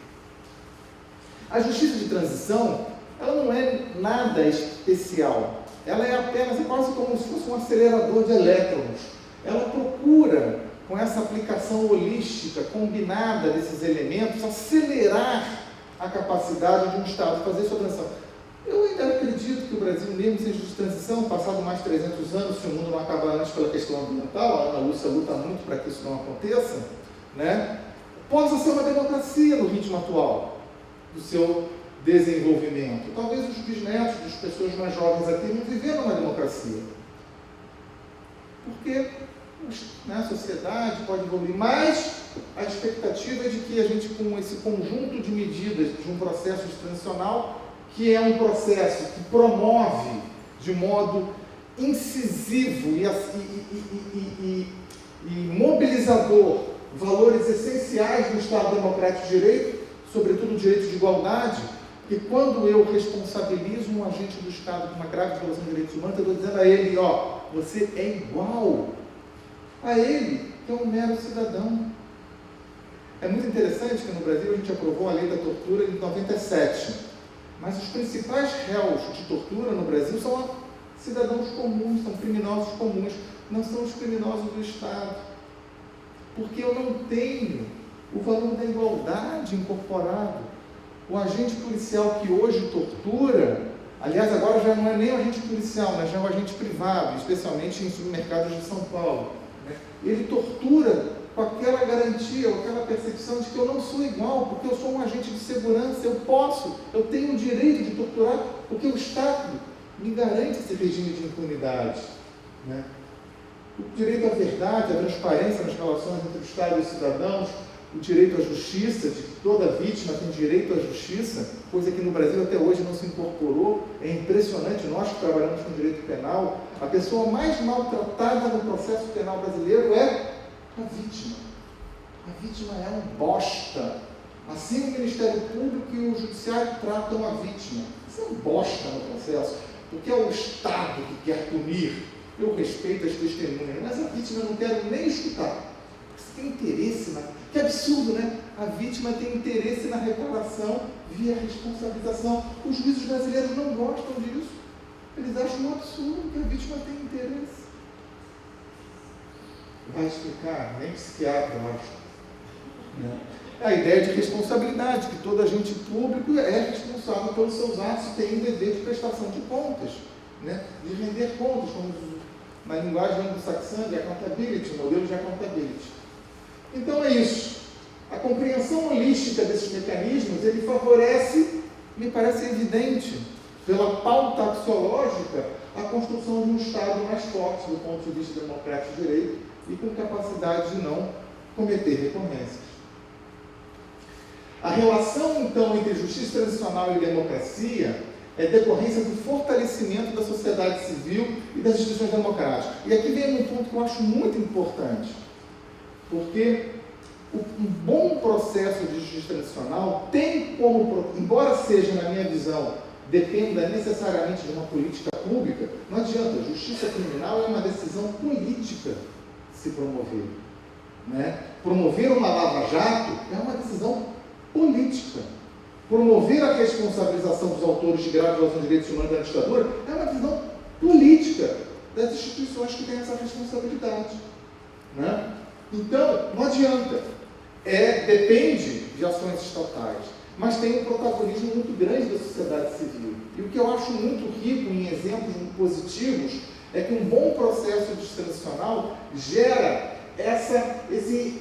A justiça de transição, ela não é nada especial. Ela é apenas, quase como se fosse um acelerador de elétrons. Ela procura, com essa aplicação holística, combinada desses elementos, acelerar a capacidade de um Estado de fazer sua transição. Eu ainda acredito que o Brasil, mesmo seja de transição, passado mais de 300 anos, se o mundo não acabar antes pela questão ambiental, a Ana Lúcia luta muito para que isso não aconteça, né, possa ser uma democracia no ritmo atual do seu desenvolvimento. Talvez os bisnetos das pessoas mais jovens aqui não viveram uma democracia. Porque, né, a sociedade pode evoluir, mas a expectativa é de que a gente, com esse conjunto de medidas de um processo transicional, que é um processo que promove de modo incisivo e mobilizador valores essenciais do Estado Democrático de Direito, sobretudo o direito de igualdade, que quando eu responsabilizo um agente do Estado com uma grave violação de direitos humanos, eu estou dizendo a ele, ó, você é igual a ele, que é um mero cidadão. É muito interessante que no Brasil a gente aprovou a lei da tortura em 97, mas os principais réus de tortura no Brasil são cidadãos comuns, são criminosos comuns, não são os criminosos do Estado. Porque eu não tenho o valor da igualdade incorporado. O agente policial que hoje tortura, aliás, agora já não é nem o agente policial, mas já é o agente privado, especialmente em supermercados de São Paulo, né? Ele tortura com aquela garantia, com aquela percepção de que eu não sou igual, porque eu sou um agente de segurança, eu tenho o direito de torturar, porque o Estado me garante esse regime de impunidade, né? O direito à verdade, à transparência nas relações entre o Estado e os cidadãos, o direito à justiça, de que toda vítima tem direito à justiça, coisa que no Brasil até hoje não se incorporou. É impressionante, nós que trabalhamos com direito penal, a pessoa mais maltratada no processo penal brasileiro é a vítima. A vítima é um bosta. Assim o Ministério Público e o Judiciário tratam a vítima. Isso é um bosta no processo, porque é o Estado que quer punir. Eu respeito as testemunhas, mas a vítima eu não quero nem escutar. Você tem interesse na... Que absurdo, né? A vítima tem interesse na reparação via responsabilização. Os juízes brasileiros não gostam disso. Eles acham um absurdo que a vítima tem interesse. Vai explicar? Nem psiquiatra acha. Né? A ideia de responsabilidade, que todo agente público é responsável pelos seus atos e tem um dever de prestação de contas, né? De render contas, como na linguagem anglo-saxã de accountability, modelo de accountability. Então é isso. A compreensão holística desses mecanismos, ele favorece, me parece evidente, pela pauta axiológica, a construção de um Estado mais forte do ponto de vista democrático de direito e com capacidade de não cometer recorrências. A relação, então, entre justiça transicional e democracia é decorrência do fortalecimento da sociedade civil e das instituições democráticas. E aqui vem um ponto que eu acho muito importante, porque um bom processo de justiça transicional tem como, embora seja, na minha visão, dependa necessariamente de uma política pública, não adianta, justiça criminal é uma decisão política se promover. Né? Promover uma lava-jato é uma decisão política. Promover a responsabilização dos autores de grave violação de direitos humanos da ditadura é uma decisão política das instituições que têm essa responsabilidade. Né? Então, não adianta. Depende de ações estatais, mas tem um protagonismo muito grande da sociedade civil. E o que eu acho muito rico em exemplos muito positivos é que um bom processo de transicional gera esse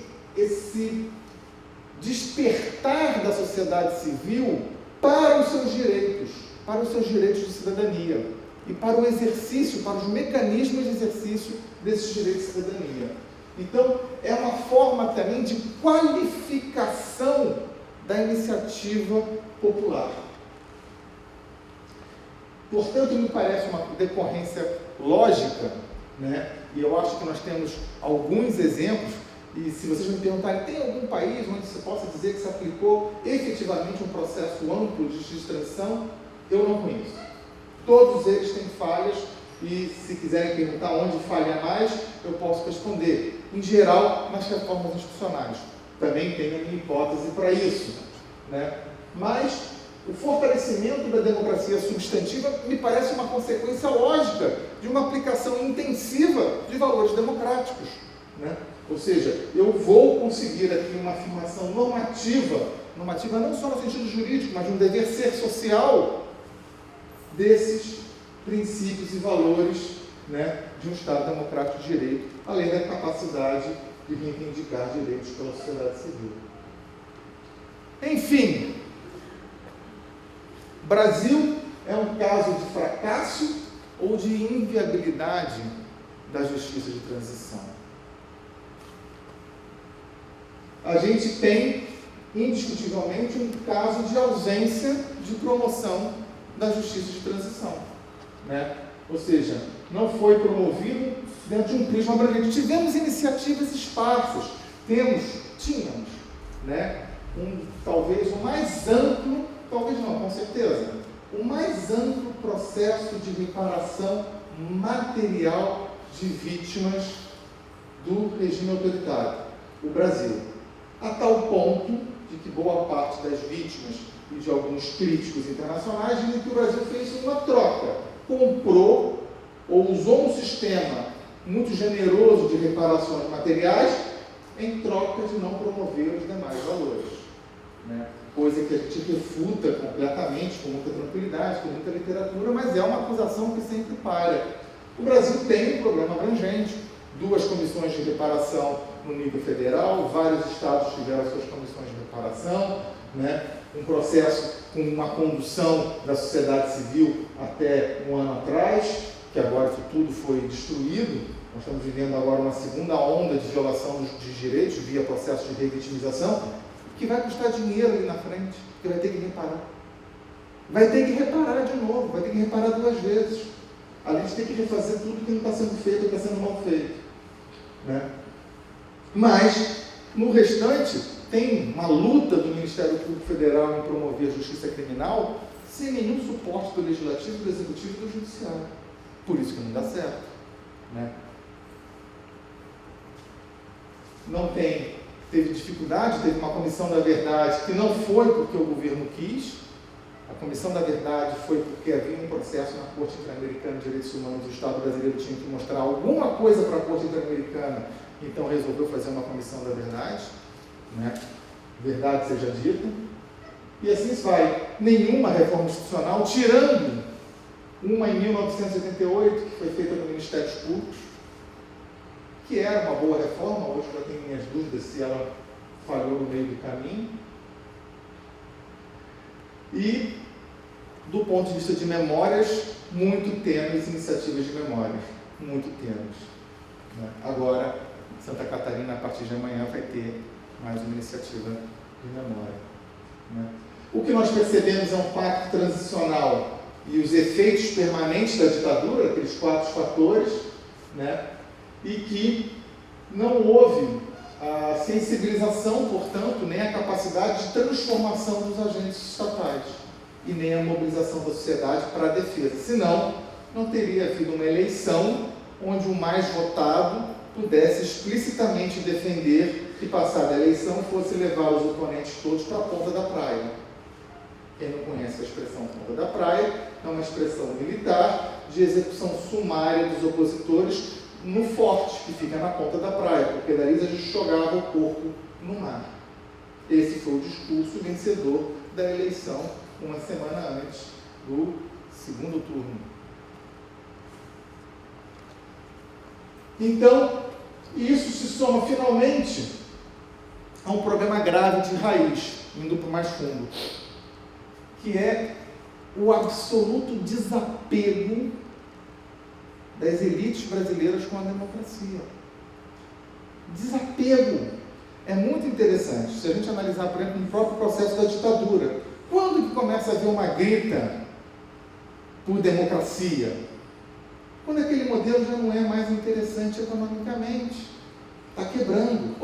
despertar da sociedade civil para os seus direitos de cidadania e para o exercício, para os mecanismos de exercício desses direitos de cidadania. Então, é uma forma também de qualificação da iniciativa popular. Portanto, me parece uma decorrência lógica, né? E eu acho que nós temos alguns exemplos, e se vocês me perguntarem, tem algum país onde se possa dizer que se aplicou efetivamente um processo amplo de justiça de transição? Eu não conheço. Todos eles têm falhas, e se quiserem perguntar onde falha mais, eu posso responder. Em geral, nas reformas institucionais. Também tenho a minha hipótese para isso. Né? Mas o fortalecimento da democracia substantiva me parece uma consequência lógica de uma aplicação intensiva de valores democráticos. Né? Ou seja, eu vou conseguir aqui uma afirmação normativa não só no sentido jurídico, mas de um dever ser social desses princípios e valores, né, de um Estado democrático de direito, além da capacidade de reivindicar direitos pela sociedade civil. Enfim, Brasil é um caso de fracasso ou de inviabilidade da justiça de transição. A gente tem, indiscutivelmente, um caso de ausência de promoção da justiça de transição. Né? Ou seja, não foi promovido dentro de um prisma abrangente. Tivemos iniciativas esparsas, tínhamos, né, talvez o mais amplo, talvez não, com certeza, o mais amplo processo de reparação material de vítimas do regime autoritário, o Brasil. A tal ponto de que boa parte das vítimas e de alguns críticos internacionais dizem que o Brasil fez uma troca, comprou ou usou um sistema muito generoso de reparações materiais em troca de não promover os demais valores, né? Coisa que a gente refuta completamente, com muita tranquilidade, com muita literatura, mas é uma acusação que sempre paira. O Brasil tem um problema abrangente, 2 comissões de reparação no nível federal, vários estados tiveram suas comissões de reparação, né? Um processo com uma condução da sociedade civil até um ano atrás, que agora isso tudo foi destruído. Nós estamos vivendo agora uma segunda onda de violação dos direitos via processo de revitimização, que vai custar dinheiro ali na frente, que vai ter que reparar. Vai ter que reparar de novo, vai ter que reparar 2 vezes. Além de ter que refazer tudo que não está sendo feito ou está sendo mal feito, né? Mas, no restante, tem uma luta do Ministério Público Federal em promover a justiça criminal sem nenhum suporte do Legislativo, do Executivo e do Judiciário. Por isso que não dá certo, né? Teve dificuldade, teve uma comissão da verdade que não foi porque o governo quis. A comissão da verdade foi porque havia um processo na Corte Interamericana de Direitos Humanos, o Estado brasileiro tinha que mostrar alguma coisa para a Corte Interamericana, então resolveu fazer uma comissão da verdade, né? Verdade seja dita. E assim se vai. Nenhuma reforma institucional, tirando uma em 1988, que foi feita no Ministérios Públicos, que era uma boa reforma, hoje eu tenho minhas dúvidas se ela falhou no meio do caminho. E, do ponto de vista de memórias, muito tênues iniciativas de memória, muito tênues, né? Agora, Santa Catarina, a partir de amanhã, vai ter mais uma iniciativa de memória, né? O que nós percebemos é um pacto transicional e os efeitos permanentes da ditadura, aqueles 4 fatores, né? E que não houve a sensibilização, portanto, nem a capacidade de transformação dos agentes estatais e nem a mobilização da sociedade para a defesa. Senão, não teria havido uma eleição onde o mais votado pudesse explicitamente defender que, passada a eleição, fosse levar os oponentes todos para a ponta da praia. Quem não conhece a expressão ponta da praia, é uma expressão militar de execução sumária dos opositores no forte, que fica na ponta da praia, porque dali a gente jogava o corpo no mar. Esse foi o discurso vencedor da eleição, uma semana antes do segundo turno. Então, isso se soma finalmente a um problema grave de raiz, indo para o mais fundo, que é o absoluto desapego das elites brasileiras com a democracia. Desapego. É muito interessante. Se a gente analisar, por exemplo, no próprio processo da ditadura, quando que começa a haver uma grita por democracia? Quando aquele modelo já não é mais interessante economicamente. Está quebrando.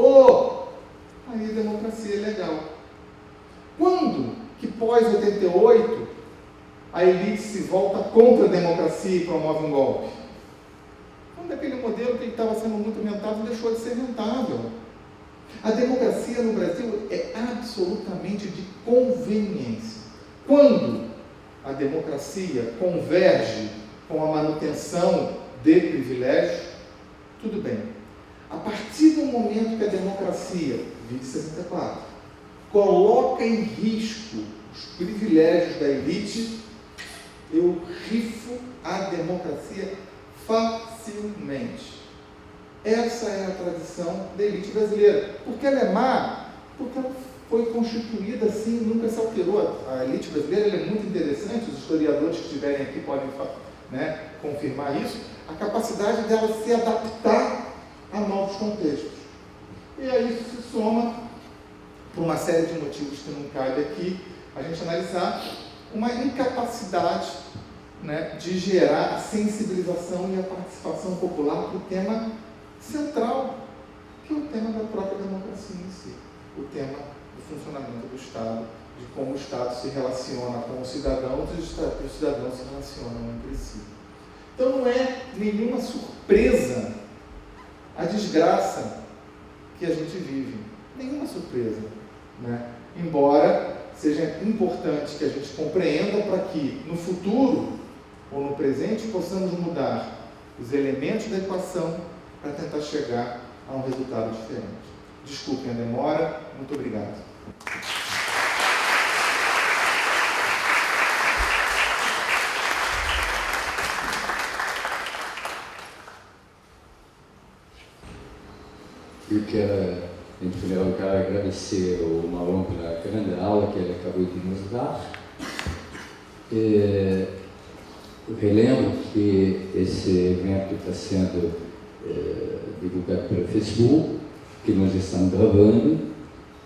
Aí a democracia é legal. Quando que pós-88 a elite se volta contra a democracia e promove um golpe? Quando aquele modelo que estava sendo muito rentável deixou de ser rentável. A democracia no Brasil é absolutamente de conveniência. Quando a democracia converge com a manutenção de privilégios, tudo bem. A partir do momento que a democracia, de 64, coloca em risco os privilégios da elite, eu rifo a democracia facilmente. Essa é a tradição da elite brasileira. Porque ela é má? Porque ela foi constituída assim, nunca se alterou. A elite brasileira ela é muito interessante, os historiadores que estiverem aqui podem confirmar isso, a capacidade dela se adaptar a novos contextos. E aí isso se soma, por uma série de motivos que não cabe aqui, a gente analisar uma incapacidade né, de gerar a sensibilização e a participação popular para o tema central, que é o tema da própria democracia em si, o tema do funcionamento do Estado, de como o Estado se relaciona com os cidadãos e os cidadãos se relacionam entre si. Então não é nenhuma surpresa a desgraça que a gente vive, nenhuma surpresa, né? Embora seja importante que a gente compreenda para que no futuro ou no presente possamos mudar os elementos da equação para tentar chegar a um resultado diferente. Desculpem a demora, muito obrigado. Eu quero, em primeiro lugar, agradecer ao Marlon pela grande aula que ele acabou de nos dar. Eu relembro que esse evento está sendo divulgado pelo Facebook, que nós estamos gravando,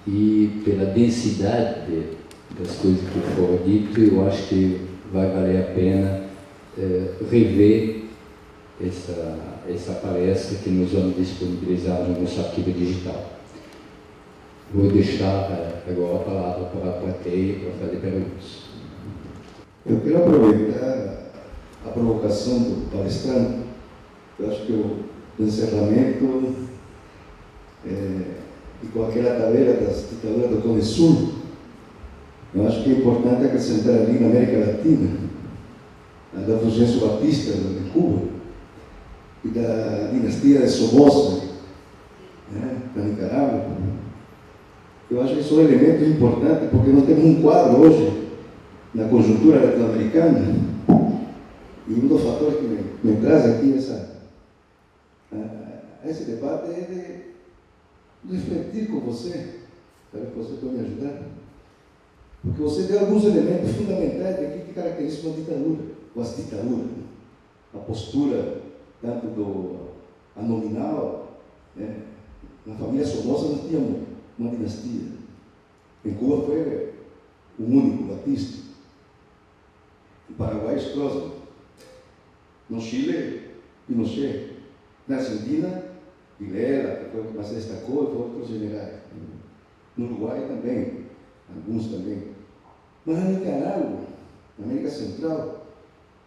e pela densidade das coisas que foram ditas, eu acho que vai valer a pena rever essa palestra que nós vamos disponibilizar no nosso arquivo digital. Vou deixar agora a palavra para a plateia para fazer perguntas. Eu quero aproveitar a provocação do palestrante. Eu acho que o encerramento e com aquela tabela das ditaduras do Cone Sul, eu acho que é importante acrescentar ali na América Latina a da Fulgêncio Batista, de Cuba, e da dinastia de Somoza, né, da Nicarágua. Eu acho que são elementos importantes, porque nós temos um quadro hoje na conjuntura latino-americana, e um dos fatores que me traz aqui esse debate é de refletir com você, talvez você pode me ajudar, porque você deu alguns elementos fundamentais aqui que caracterizam uma ditadura, ou as ditaduras, a postura tanto a nominal, né? Na família Somoza nós tínhamos uma dinastia. Em Cuba foi o único, Batista. No Paraguai, Stroessner. No Chile, Pinochet. Na Argentina, Vilela, que foi o que mais se destacou, e foram outros generais. No Uruguai também, alguns também. Mas na Nicarágua, na América Central,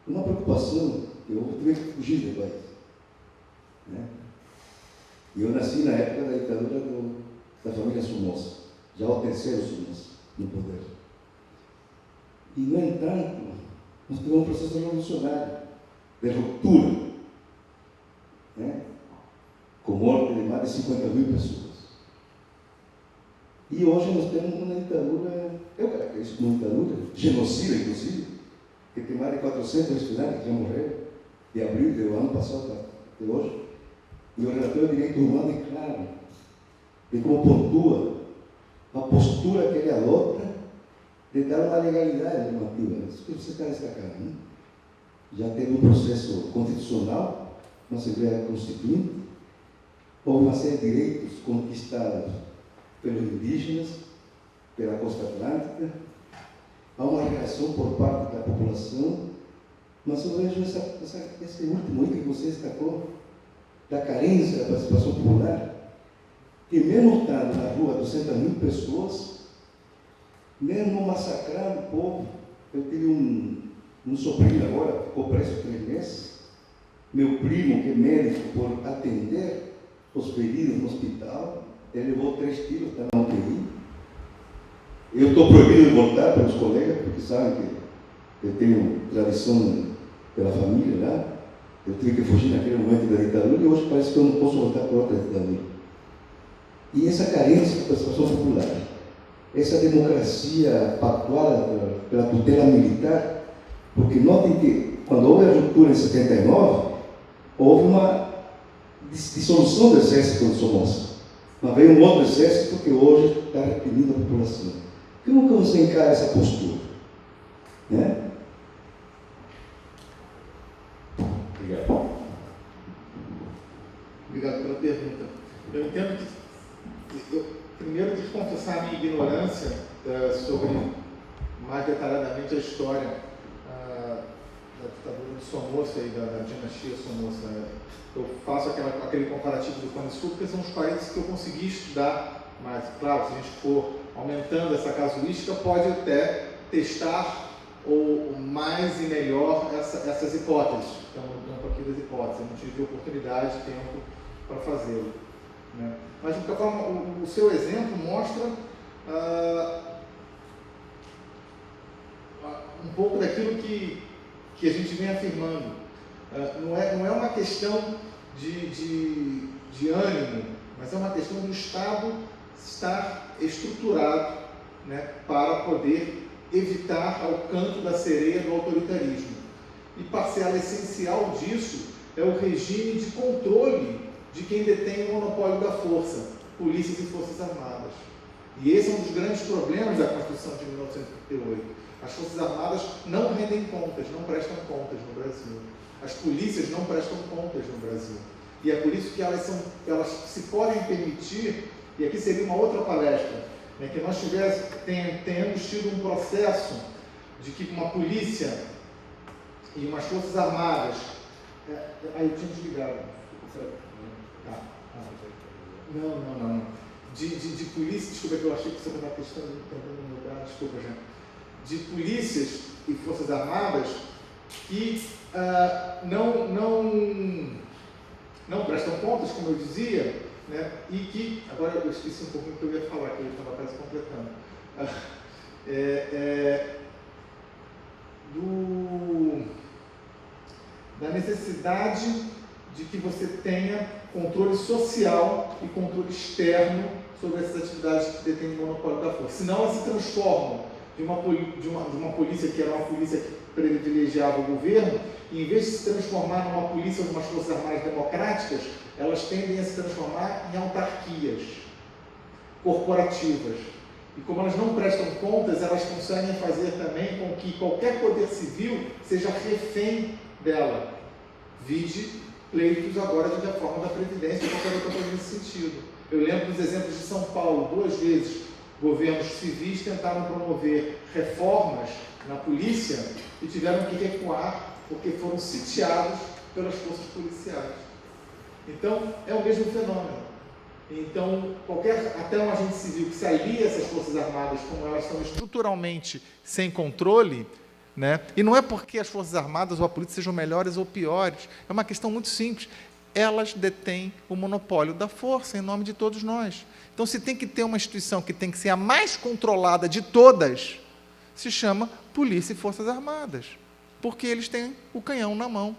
uma preocupação, eu tive que fugir do país. Né? E eu nasci na época da ditadura da família Somoza, já o terceiro Somoza no poder. E, no entanto, nós tivemos um processo revolucionário, de ruptura, né? Com morte de mais de 50.000 pessoas. E hoje nós temos uma ditadura, eu caracterizo como ditadura, genocida inclusive, que tem mais de 400 estudantes que já morreram, de abril do ano passado até hoje. E o relatório de direitos humanos é claro de como pontua a postura que ele adota de dar uma legalidade normativa. Isso que você está destacando, né? Já teve um processo constitucional, uma Assembleia Constituinte, houve uma série de direitos conquistados pelos indígenas, pela costa atlântica, há uma reação por parte da população, mas eu vejo esse último item que você destacou, da carência da participação popular, que mesmo estando na rua 200.000 pessoas, mesmo massacrando o povo, eu tive um sobrinho agora, ficou preso 3 meses, meu primo, que é médico, por atender os feridos no hospital, ele levou 3 tiros, está na UTI. Eu estou proibido de voltar pelos colegas, porque sabem que eu tenho tradição pela família lá. Eu tive que fugir naquele momento da ditadura e hoje parece que eu não posso voltar para outra ditadura. E essa carência da participação popular, essa democracia pactuada pela tutela militar, porque notem que quando houve a ruptura em 79, houve uma dissolução do exército de Somoza. Mas veio um outro exército que hoje está reprimindo a população. Como que você encara essa postura? Né? Obrigado. Obrigado pela pergunta. Eu entendo que, primeiro, desconfessar a minha ignorância sobre mais detalhadamente a história da Somoza e da dinastia Somoza. Eu faço aquele comparativo do Pão de Sul, porque são os países que eu consegui estudar, mas, claro, se a gente for aumentando essa casuística, pode até testar ou mais e melhor essas hipóteses. Então, no campo aqui das hipóteses, eu não tive oportunidade, tempo para fazê-lo, né? Mas, de qualquer forma, o seu exemplo mostra um pouco daquilo que a gente vem afirmando. Não é uma questão de ânimo, mas é uma questão do Estado estar estruturado, né, para poder evitar ao canto da sereia do autoritarismo. E parcela essencial disso é o regime de controle de quem detém o monopólio da força, polícias e forças armadas. E esse é um dos grandes problemas da Constituição de 1938. As Forças Armadas não rendem contas, não prestam contas no Brasil. As polícias não prestam contas no Brasil. E é por isso que elas se podem permitir, e aqui seria uma outra palestra, né, que nós tenhamos tido um processo de que uma polícia e umas Forças Armadas... Aí eu tinha desligado. Não. De polícia, desculpa que eu achei que você estava testando no lugar, desculpa, gente. De polícias e forças armadas que não prestam contas, como eu dizia, né, e que, agora eu esqueci um pouquinho o que eu ia falar, que eu estava quase completando, da necessidade de que você tenha controle social e controle externo sobre essas atividades que detêm o monopólio da força. Senão elas se transformam de uma polícia que era uma polícia que privilegiava o governo, e em vez de se transformar numa polícia ou numa forças armadas democráticas, elas tendem a se transformar em autarquias corporativas. E como elas não prestam contas, elas conseguem fazer também com que qualquer poder civil seja refém dela. Vide pleitos agora de reforma da Previdência e qualquer outra coisa nesse sentido. Eu lembro dos exemplos de São Paulo, 2 vezes. Governos civis tentaram promover reformas na polícia e tiveram que recuar porque foram sitiados pelas forças policiais. Então, é o mesmo fenômeno. Então, até um agente civil que se alia a essas forças armadas, como elas estão estruturalmente sem controle, né? E não é porque as forças armadas ou a polícia sejam melhores ou piores, é uma questão muito simples. Elas detêm o monopólio da força em nome de todos nós. Então, se tem que ter uma instituição que tem que ser a mais controlada de todas, se chama Polícia e Forças Armadas, porque eles têm o canhão na mão.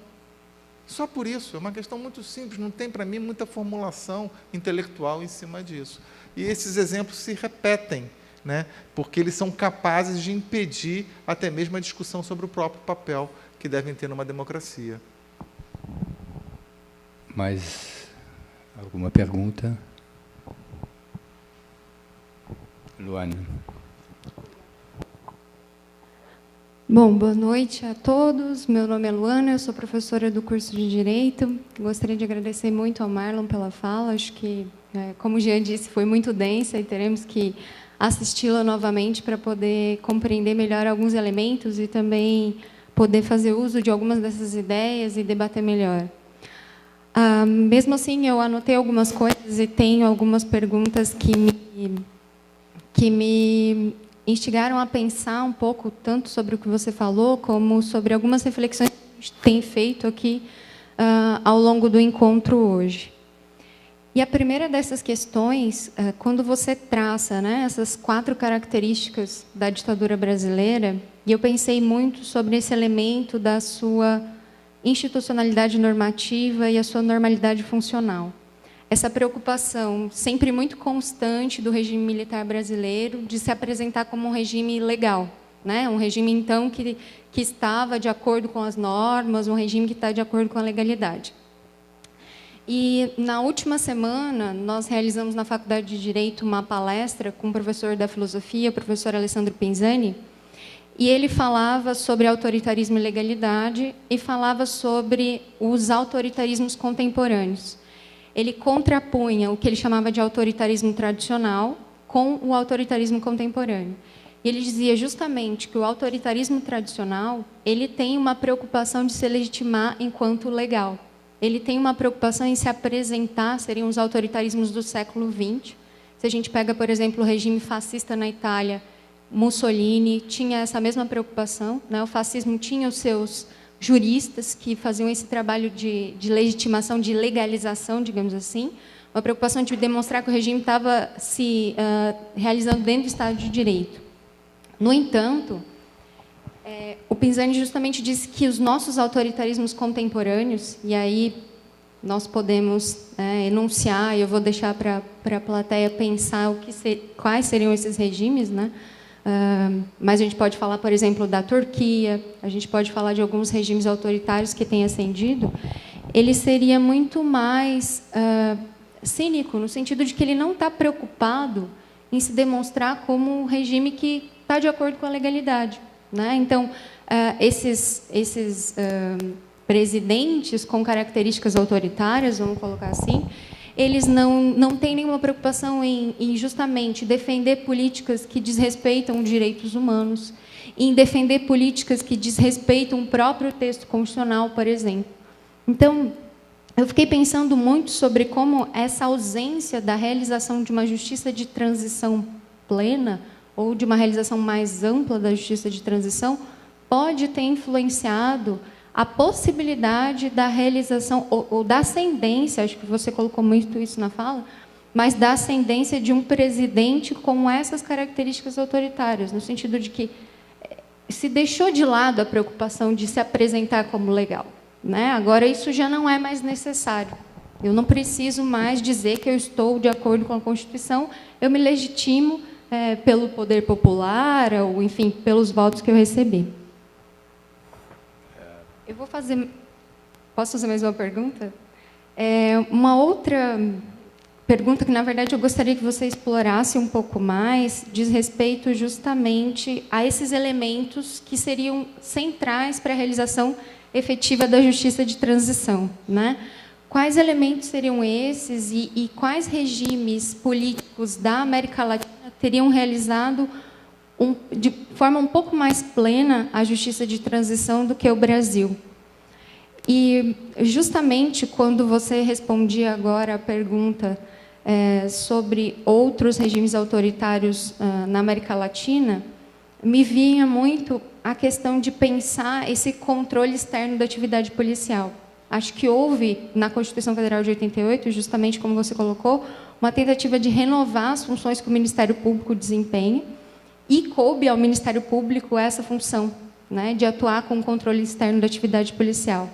Só por isso, é uma questão muito simples, não tem para mim muita formulação intelectual em cima disso. E esses exemplos se repetem, né, porque eles são capazes de impedir até mesmo a discussão sobre o próprio papel que devem ter numa democracia. Mais alguma pergunta? Luana. Bom, boa noite a todos. Meu nome é Luana, eu sou professora do curso de Direito. Gostaria de agradecer muito ao Marlon pela fala. Acho que, como o Jean disse, foi muito densa e teremos que assisti-la novamente para poder compreender melhor alguns elementos e também poder fazer uso de algumas dessas ideias e debater melhor. Mesmo assim, eu anotei algumas coisas e tenho algumas perguntas que me instigaram a pensar um pouco, tanto sobre o que você falou, como sobre algumas reflexões que a gente tem feito aqui ao longo do encontro hoje. E a primeira dessas questões, quando você traça, né, essas 4 características da ditadura brasileira, e eu pensei muito sobre esse elemento da sua institucionalidade normativa e a sua normalidade funcional. Essa preocupação sempre muito constante do regime militar brasileiro de se apresentar como um regime legal, né? Um regime, então, que estava de acordo com as normas, um regime que está de acordo com a legalidade. E, na última semana, nós realizamos na Faculdade de Direito uma palestra com o professor da filosofia, o professor Alessandro Pinzani, e ele falava sobre autoritarismo e legalidade e falava sobre os autoritarismos contemporâneos. Ele contrapunha o que ele chamava de autoritarismo tradicional com o autoritarismo contemporâneo. E ele dizia justamente que o autoritarismo tradicional, ele tem uma preocupação de se legitimar enquanto legal. Ele tem uma preocupação em se apresentar, seriam os autoritarismos do século XX. Se a gente pega, por exemplo, o regime fascista na Itália, Mussolini tinha essa mesma preocupação, né? O fascismo tinha os seus juristas que faziam esse trabalho de legitimação, de legalização, digamos assim, uma preocupação de demonstrar que o regime estava se realizando dentro do Estado de Direito. No entanto, o Pinzani justamente disse que os nossos autoritarismos contemporâneos, e aí nós podemos enunciar, e eu vou deixar para a plateia pensar quais seriam esses regimes, né? Mas a gente pode falar, por exemplo, da Turquia, a gente pode falar de alguns regimes autoritários que têm ascendido. Ele seria muito mais cínico, no sentido de que ele não está preocupado em se demonstrar como um regime que está de acordo com a legalidade, né? Então, esses presidentes com características autoritárias, vamos colocar assim, eles não têm nenhuma preocupação em justamente defender políticas que desrespeitam direitos humanos, em defender políticas que desrespeitam o próprio texto constitucional, por exemplo. Então, eu fiquei pensando muito sobre como essa ausência da realização de uma justiça de transição plena, ou de uma realização mais ampla da justiça de transição, pode ter influenciado a possibilidade da realização, ou da ascendência, acho que você colocou muito isso na fala, mas da ascendência de um presidente com essas características autoritárias, no sentido de que se deixou de lado a preocupação de se apresentar como legal, né? Agora, isso já não é mais necessário. Eu não preciso mais dizer que eu estou de acordo com a Constituição, eu me legitimo pelo poder popular, ou, enfim, pelos votos que eu recebi. Eu vou fazer... Posso fazer mais uma pergunta? Uma outra pergunta que, na verdade, eu gostaria que você explorasse um pouco mais, diz respeito justamente a esses elementos que seriam centrais para a realização efetiva da justiça de transição, né? Quais elementos seriam esses e quais regimes políticos da América Latina teriam realizado de forma um pouco mais plena a justiça de transição do que o Brasil? E, justamente, quando você respondia agora a pergunta sobre outros regimes autoritários na América Latina, me vinha muito a questão de pensar esse controle externo da atividade policial. Acho que houve, na Constituição Federal de 88, justamente como você colocou, uma tentativa de renovar as funções que o Ministério Público desempenha, e coube ao Ministério Público essa função, né, de atuar com o controle externo da atividade policial.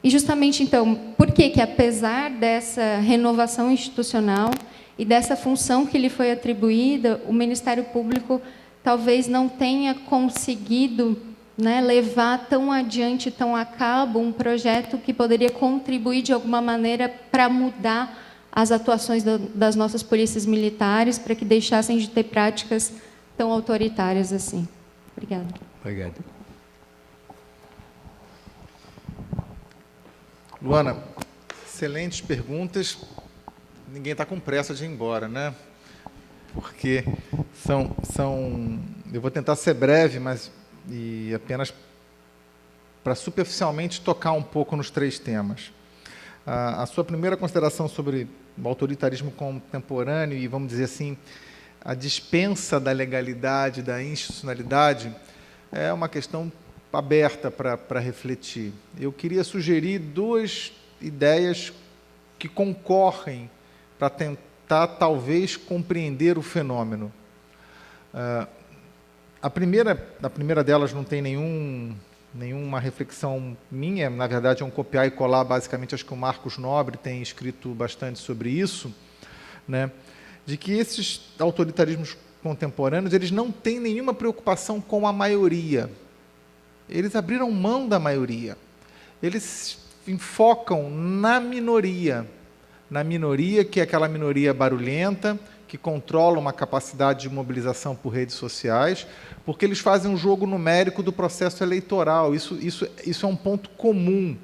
E, justamente, então, por que, apesar dessa renovação institucional e dessa função que lhe foi atribuída, o Ministério Público talvez não tenha conseguido, né, levar tão adiante, tão a cabo, um projeto que poderia contribuir de alguma maneira para mudar as atuações das nossas polícias militares, para que deixassem de ter práticas tão autoritárias assim? Obrigada. Obrigado. Luana, excelentes perguntas. Ninguém está com pressa de ir embora, né? Porque eu vou tentar ser breve, mas apenas para superficialmente tocar um pouco nos três temas. A sua primeira consideração sobre o autoritarismo contemporâneo e, vamos dizer assim, a dispensa da legalidade, da institucionalidade, é uma questão aberta para refletir. Eu queria sugerir duas ideias que concorrem para tentar, talvez, compreender o fenômeno. A primeira delas não tem nenhuma reflexão minha, na verdade é um copiar e colar, basicamente, acho que o Marcos Nobre tem escrito bastante sobre isso, né, de que esses autoritarismos contemporâneos, eles não têm nenhuma preocupação com a maioria. Eles abriram mão da maioria. Eles enfocam na minoria, que é aquela minoria barulhenta, que controla uma capacidade de mobilização por redes sociais, porque eles fazem um jogo numérico do processo eleitoral. Isso é um ponto comum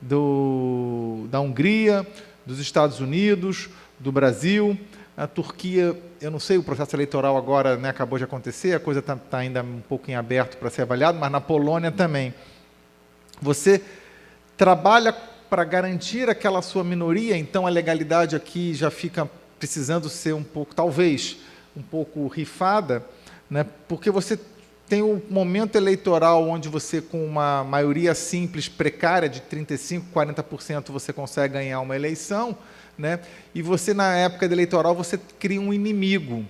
da Hungria, dos Estados Unidos, do Brasil, A Turquia, eu não sei, o processo eleitoral agora, né, acabou de acontecer, a coisa está ainda um pouco em aberto para ser avaliado, mas na Polônia também. Você trabalha para garantir aquela sua minoria, então a legalidade aqui já fica precisando ser um pouco, talvez, um pouco rifada, né, porque você tem um momento eleitoral onde você, com uma maioria simples, precária, de 35%, 40%, você consegue ganhar uma eleição, né? E você, na época eleitoral, você cria um inimigo.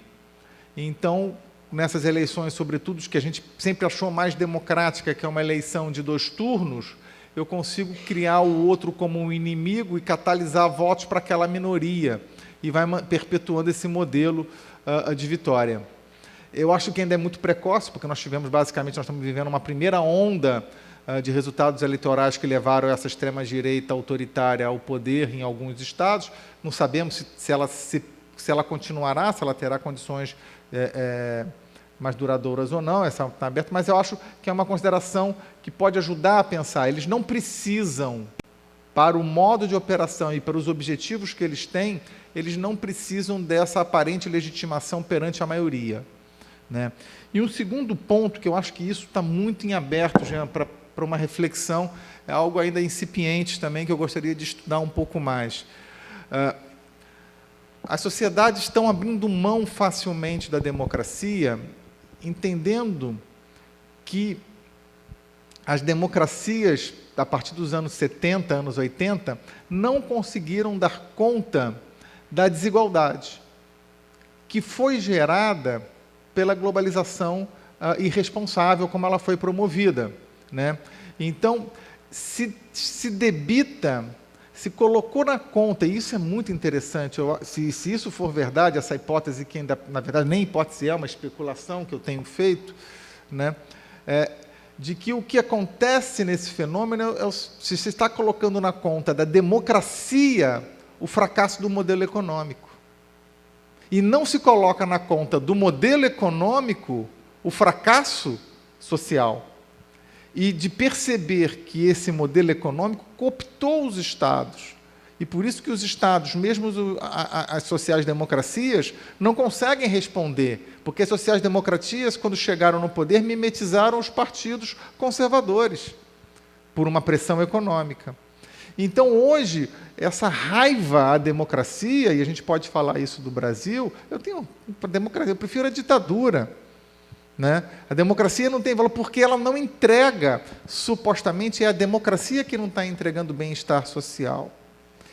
Então, nessas eleições, sobretudo, que a gente sempre achou mais democrática, que é uma eleição de 2 turnos, eu consigo criar o outro como um inimigo e catalisar votos para aquela minoria, e vai perpetuando esse modelo de vitória. Eu acho que ainda é muito precoce, porque nós estamos vivendo uma primeira onda de resultados eleitorais que levaram essa extrema-direita autoritária ao poder em alguns estados. Não sabemos se ela continuará, se ela terá condições mais duradouras ou não, essa está aberta, mas eu acho que é uma consideração que pode ajudar a pensar. Eles não precisam, para o modo de operação e para os objetivos que eles têm, eles não precisam dessa aparente legitimação perante a maioria, né? E um segundo ponto, que eu acho que isso está muito em aberto, Jean, para uma reflexão, é algo ainda incipiente também, que eu gostaria de estudar um pouco mais. As sociedades estão abrindo mão facilmente da democracia, entendendo que as democracias, a partir dos anos 70, anos 80, não conseguiram dar conta da desigualdade, que foi gerada pela globalização irresponsável como ela foi promovida, né? Então, se debita, se colocou na conta, e isso é muito interessante, se isso for verdade, essa hipótese que ainda, na verdade, nem hipótese é uma especulação que eu tenho feito, né, de que o que acontece nesse fenômeno, se está colocando na conta da democracia o fracasso do modelo econômico. E não se coloca na conta do modelo econômico o fracasso social. E de perceber que esse modelo econômico cooptou os Estados. E por isso que os Estados, mesmo as sociais-democracias, não conseguem responder, porque as sociais-democracias, quando chegaram no poder, mimetizaram os partidos conservadores, por uma pressão econômica. Então, hoje, essa raiva à democracia, e a gente pode falar isso do Brasil, eu prefiro a ditadura. Né? A democracia não tem valor porque ela não entrega, supostamente é a democracia que não está entregando bem-estar social,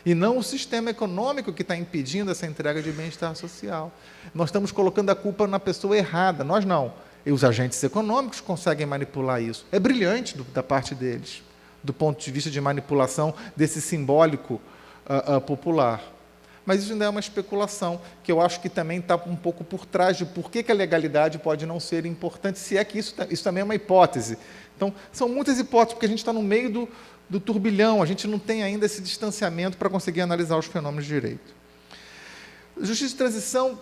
e não o sistema econômico que está impedindo essa entrega de bem-estar social. Nós estamos colocando a culpa na pessoa errada, nós não. E os agentes econômicos conseguem manipular isso. É brilhante da parte deles, do ponto de vista de manipulação desse simbólico popular. Mas isso ainda é uma especulação, que eu acho que também está um pouco por trás de por que a legalidade pode não ser importante, se é que isso também é uma hipótese. Então, são muitas hipóteses, porque a gente está no meio do turbilhão, a gente não tem ainda esse distanciamento para conseguir analisar os fenômenos de direito. Justiça de transição,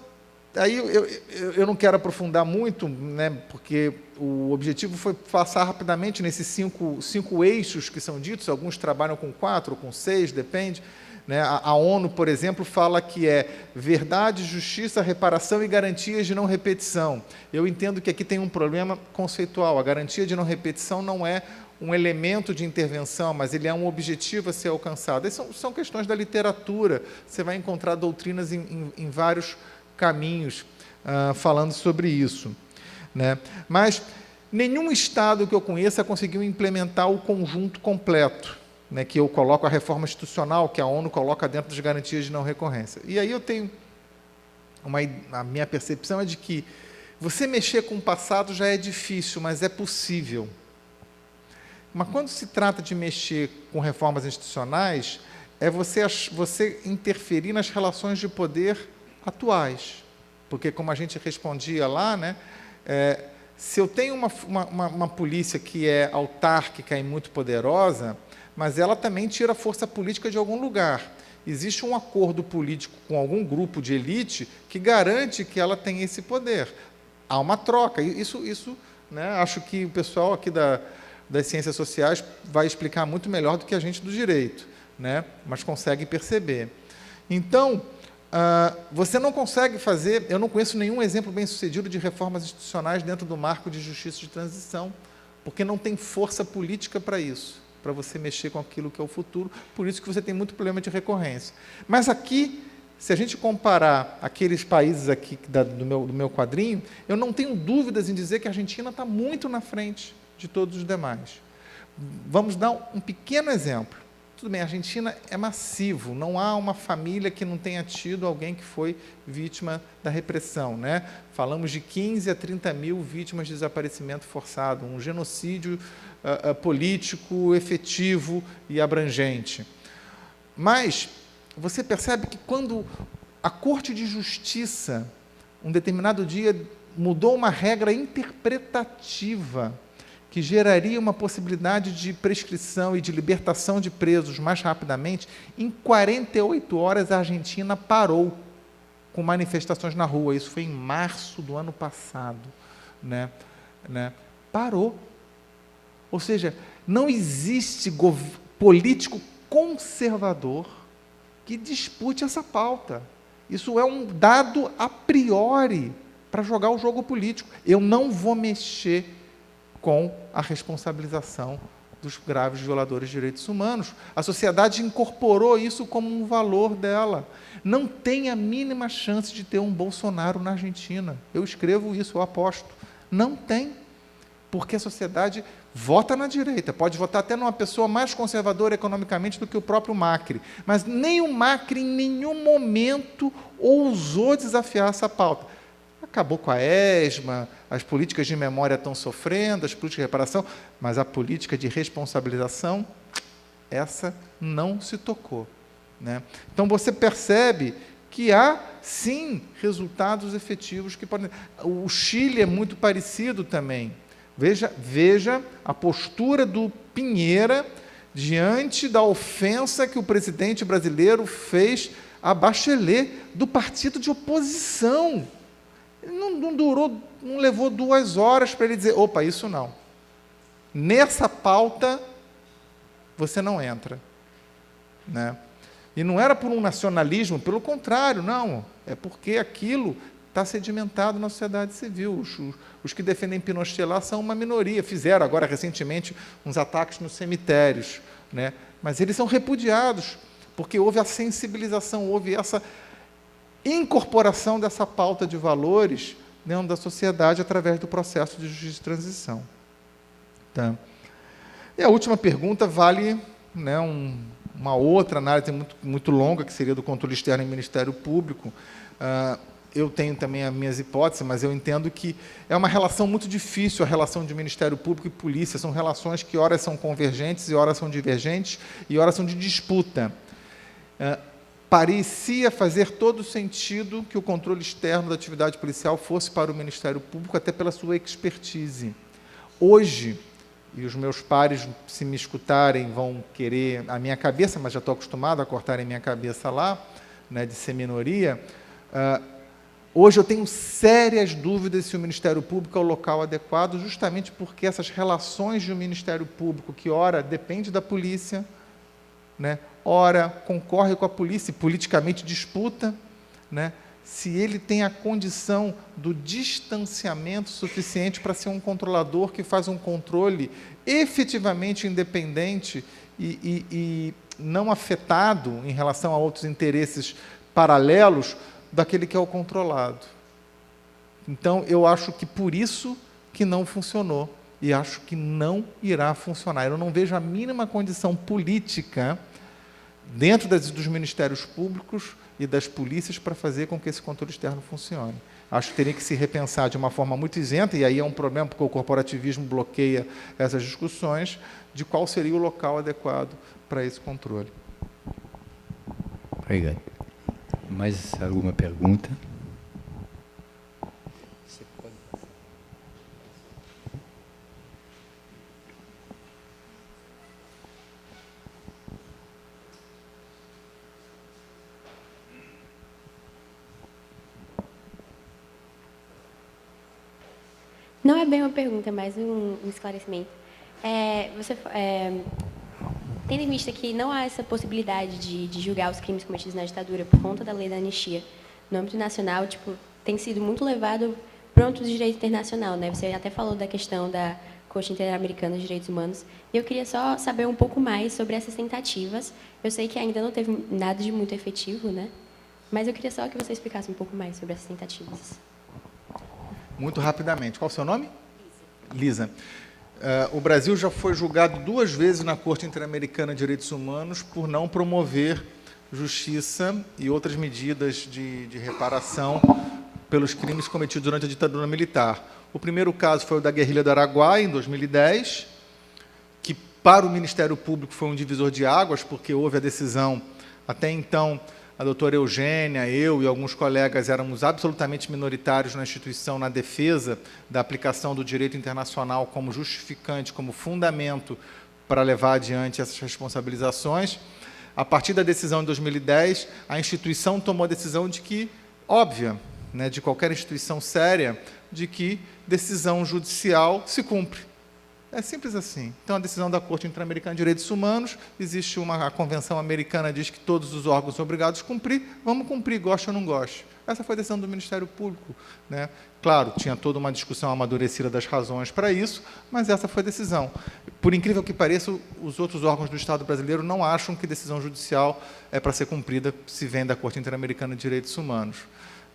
aí eu não quero aprofundar muito, né, porque o objetivo foi passar rapidamente nesses cinco eixos que são ditos, alguns trabalham com 4 ou com 6, depende. Né? A ONU, por exemplo, fala que é verdade, justiça, reparação e garantias de não repetição. Eu entendo que aqui tem um problema conceitual. A garantia de não repetição não é um elemento de intervenção, mas ele é um objetivo a ser alcançado. Essas são questões da literatura. Você vai encontrar doutrinas em vários caminhos falando sobre isso. Né? Mas nenhum Estado que eu conheça conseguiu implementar o conjunto completo, né, que eu coloco a reforma institucional, que a ONU coloca dentro das garantias de não recorrência. E aí eu tenho a minha percepção é de que você mexer com o passado já é difícil, mas é possível. Mas quando se trata de mexer com reformas institucionais, é você interferir nas relações de poder atuais. Porque, como a gente respondia lá, né, se eu tenho uma polícia que é autárquica e muito poderosa, mas ela também tira força política de algum lugar. Existe um acordo político com algum grupo de elite que garante que ela tem esse poder. Há uma troca. Isso, né, acho que o pessoal aqui das ciências sociais vai explicar muito melhor do que a gente do direito, né, mas consegue perceber. Então, Você não consegue fazer, eu não conheço nenhum exemplo bem-sucedido de reformas institucionais dentro do marco de justiça de transição, porque não tem força política para isso, para você mexer com aquilo que é o futuro, por isso que você tem muito problema de recorrência. Mas aqui, se a gente comparar aqueles países aqui do meu quadrinho, eu não tenho dúvidas em dizer que a Argentina está muito na frente de todos os demais. Vamos dar um pequeno exemplo. Tudo bem, a Argentina é massivo, não há uma família que não tenha tido alguém que foi vítima da repressão, né? Falamos de 15 a 30 mil vítimas de desaparecimento forçado, um genocídio político efetivo e abrangente. Mas você percebe que quando a Corte de Justiça, um determinado dia, mudou uma regra interpretativa que geraria uma possibilidade de prescrição e de libertação de presos mais rapidamente, em 48 horas a Argentina parou com manifestações na rua. Isso foi em março do ano passado. Parou. Ou seja, não existe político conservador que dispute essa pauta. Isso é um dado a priori para jogar o jogo político. Eu não vou mexer com a responsabilização dos graves violadores de direitos humanos. A sociedade incorporou isso como um valor dela. Não tem a mínima chance de ter um Bolsonaro na Argentina. Eu escrevo isso, eu aposto. Não tem. Porque a sociedade vota na direita, pode votar até numa pessoa mais conservadora economicamente do que o próprio Macri. Mas nem o Macri, em nenhum momento, ousou desafiar essa pauta. Acabou com a ESMA, as políticas de memória estão sofrendo, as políticas de reparação, mas a política de responsabilização, essa não se tocou. Então, você percebe que há, sim, resultados efetivos que podem... O Chile é muito parecido também. Veja a postura do Piñera diante da ofensa que o presidente brasileiro fez a Bachelet, do partido de oposição. Não levou 2 horas para ele dizer, opa, isso não. Nessa pauta, você não entra. E não era por um nacionalismo, pelo contrário, não. É porque aquilo está sedimentado na sociedade civil. Os que defendem Pinochet lá são uma minoria. Fizeram agora, recentemente, uns ataques nos cemitérios. Mas eles são repudiados, porque houve a sensibilização, houve essa incorporação dessa pauta de valores dentro da sociedade através do processo de justiça de transição. E a última pergunta vale uma outra análise muito longa, que seria do controle externo em Ministério Público. Eu tenho também as minhas hipóteses, mas eu entendo que é uma relação muito difícil, a relação de Ministério Público e polícia. São relações que horas são convergentes, e horas são divergentes, e horas são de disputa. Parecia fazer todo sentido que o controle externo da atividade policial fosse para o Ministério Público, até pela sua expertise. Hoje, e os meus pares, se me escutarem, vão querer a minha cabeça, mas já estou acostumado a cortarem minha cabeça lá, de ser minoria. Hoje eu tenho sérias dúvidas se o Ministério Público é o local adequado, justamente porque essas relações de um Ministério Público, que ora depende da polícia, ora concorre com a polícia e politicamente disputa, se ele tem a condição do distanciamento suficiente para ser um controlador que faz um controle efetivamente independente e não afetado em relação a outros interesses paralelos daquele que é o controlado. Então, eu acho que por isso que não funcionou e acho que não irá funcionar. Eu não vejo a mínima condição política dentro dos ministérios públicos e das polícias para fazer com que esse controle externo funcione. Acho que teria que se repensar de uma forma muito isenta, e aí é um problema porque o corporativismo bloqueia essas discussões, de qual seria o local adequado para esse controle. Obrigado. Mais alguma pergunta? Não é bem uma pergunta, é mais um esclarecimento. Tendo em vista que não há essa possibilidade de julgar os crimes cometidos na ditadura por conta da lei da anistia, no âmbito nacional, tipo, tem sido muito levado para o âmbito do direito internacional, né? Você até falou da questão da Corte Interamericana de Direitos Humanos. Eu queria só saber um pouco mais sobre essas tentativas. Eu sei que ainda não teve nada de muito efetivo, né? Mas eu queria só que você explicasse um pouco mais sobre essas tentativas. Muito rapidamente. Qual o seu nome? Lisa. O Brasil já foi julgado 2 vezes na Corte Interamericana de Direitos Humanos por não promover justiça e outras medidas de reparação pelos crimes cometidos durante a ditadura militar. O primeiro caso foi o da guerrilha do Araguaia, em 2010, que para o Ministério Público foi um divisor de águas, porque houve a decisão, até então, a doutora Eugênia, eu e alguns colegas éramos absolutamente minoritários na instituição na defesa da aplicação do direito internacional como justificante, como fundamento para levar adiante essas responsabilizações. A partir da decisão de 2010, a instituição tomou a decisão de que, óbvia, né, de qualquer instituição séria, de que decisão judicial se cumpre. É simples assim. Então, a decisão da Corte Interamericana de Direitos Humanos, existe a Convenção Americana, diz que todos os órgãos são obrigados a cumprir, vamos cumprir, goste ou não goste. Essa foi a decisão do Ministério Público, né? Claro, tinha toda uma discussão amadurecida das razões para isso, mas essa foi a decisão. Por incrível que pareça, os outros órgãos do Estado brasileiro não acham que decisão judicial é para ser cumprida se vem da Corte Interamericana de Direitos Humanos,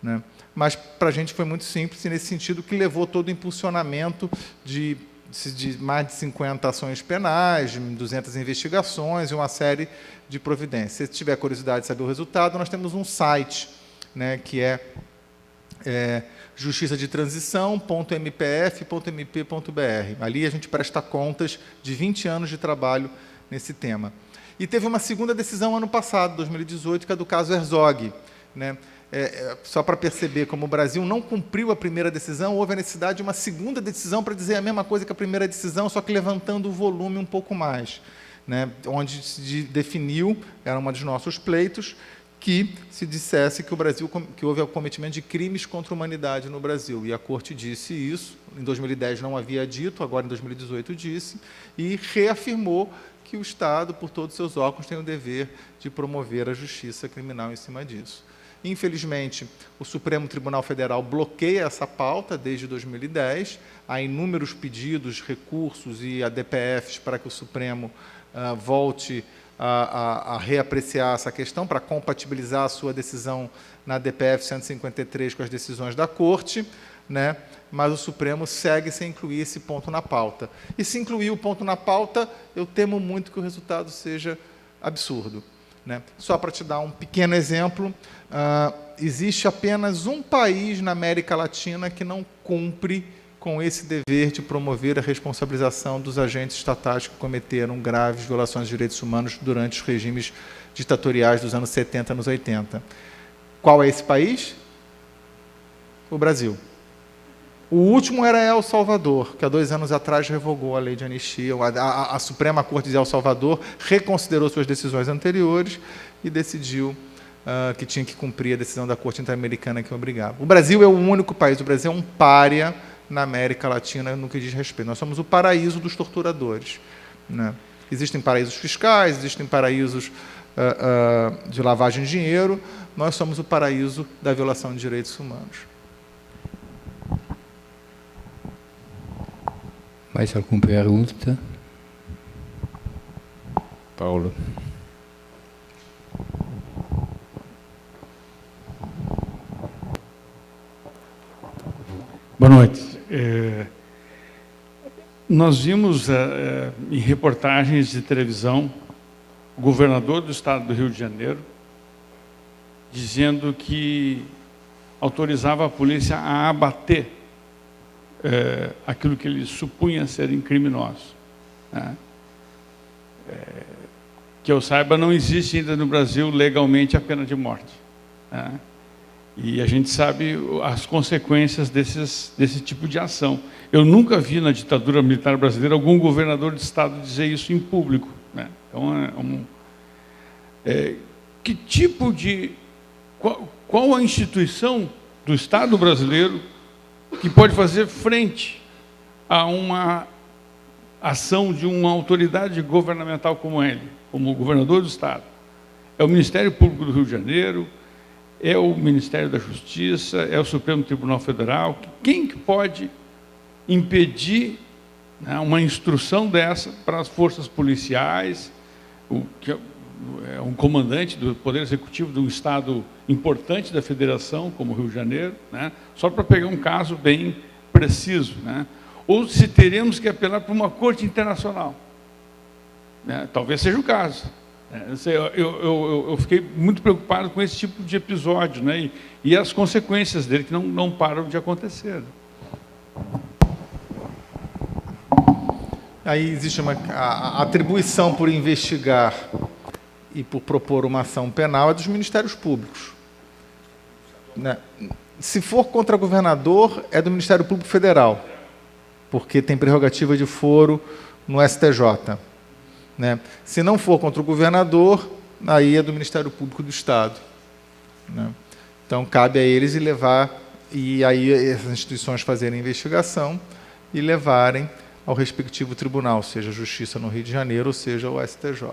né? Mas, para a gente, foi muito simples, e nesse sentido que levou todo o impulsionamento de mais de 50 ações penais, 200 investigações e uma série de providências. Se tiver curiosidade de saber o resultado, nós temos um site, né, que é justiçadetransição.mpf.mp.br. Ali a gente presta contas de 20 anos de trabalho nesse tema. E teve uma segunda decisão ano passado, 2018, que é do caso Herzog, né? Só para perceber como o Brasil não cumpriu a primeira decisão, houve a necessidade de uma segunda decisão para dizer a mesma coisa que a primeira decisão, só que levantando o volume um pouco mais, né? Onde se definiu, era um dos nossos pleitos, que se dissesse que o Brasil, que houve o cometimento de crimes contra a humanidade no Brasil. E a Corte disse isso, em 2010 não havia dito, agora em 2018 disse, e reafirmou que o Estado, por todos os seus órgãos, tem o dever de promover a justiça criminal em cima disso. Infelizmente, o Supremo Tribunal Federal bloqueia essa pauta desde 2010. Há inúmeros pedidos, recursos e ADPFs para que o Supremo volte a reapreciar essa questão, para compatibilizar a sua decisão na ADPF 153 com as decisões da Corte, né? Mas o Supremo segue sem incluir esse ponto na pauta. E se incluir o ponto na pauta, eu temo muito que o resultado seja absurdo, né? Só para te dar um pequeno exemplo, existe apenas um país na América Latina que não cumpre com esse dever de promover a responsabilização dos agentes estatais que cometeram graves violações de direitos humanos durante os regimes ditatoriais dos anos 70 e anos 80. Qual é esse país? O Brasil. O último era El Salvador, que há 2 anos atrás revogou a lei de anistia. A Suprema Corte de El Salvador reconsiderou suas decisões anteriores e decidiu que tinha que cumprir a decisão da Corte Interamericana que obrigava. O Brasil é o único país, o Brasil é um pária na América Latina no que diz respeito. Nós somos o paraíso dos torturadores, né? Existem paraísos fiscais, existem paraísos de lavagem de dinheiro, nós somos o paraíso da violação de direitos humanos. Mais alguma pergunta? Paulo. Boa noite. Nós vimos em reportagens de televisão o governador do estado do Rio de Janeiro dizendo que autorizava a polícia a abater aquilo que ele supunha serem criminosos, né? Que eu saiba, não existe ainda no Brasil legalmente a pena de morte, né? E a gente sabe as consequências desse tipo de ação. Eu nunca vi na ditadura militar brasileira algum governador de estado dizer isso em público, né? Então, que tipo de... Qual a instituição do Estado brasileiro que pode fazer frente a ação de uma autoridade governamental como ele, como o governador do Estado. É o Ministério Público do Rio de Janeiro, é o Ministério da Justiça, é o Supremo Tribunal Federal. Quem que pode impedir, né, uma instrução dessa para as forças policiais, que é um comandante do Poder Executivo de um Estado importante da Federação, como o Rio de Janeiro, né, só para pegar um caso bem preciso, né? Ou se teremos que apelar para uma corte internacional, né? Talvez seja o caso. Eu fiquei muito preocupado com esse tipo de episódio, né? E as consequências dele, que não param de acontecer. Aí existe a atribuição por investigar e por propor uma ação penal é dos ministérios públicos, né? Se for contra governador, é do Ministério Público Federal, porque tem prerrogativa de foro no STJ, né? Se não for contra o governador, aí é do Ministério Público do Estado, né? Então, cabe a eles e aí essas instituições fazerem investigação e levarem ao respectivo tribunal, seja a Justiça no Rio de Janeiro, ou seja o STJ.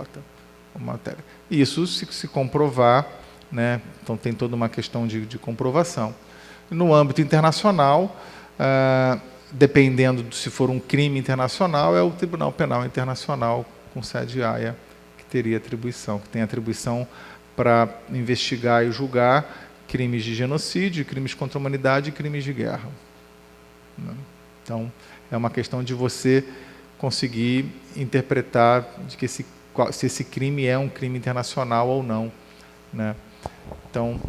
Matéria. Isso se comprovar, né? Então tem toda uma questão de comprovação. No âmbito internacional, dependendo de se for um crime internacional, é o Tribunal Penal Internacional com sede em Haia que teria atribuição, que tem atribuição para investigar e julgar crimes de genocídio, crimes contra a humanidade e crimes de guerra, né? Então, é uma questão de você conseguir interpretar de que se esse crime é um crime internacional ou não, né? Então,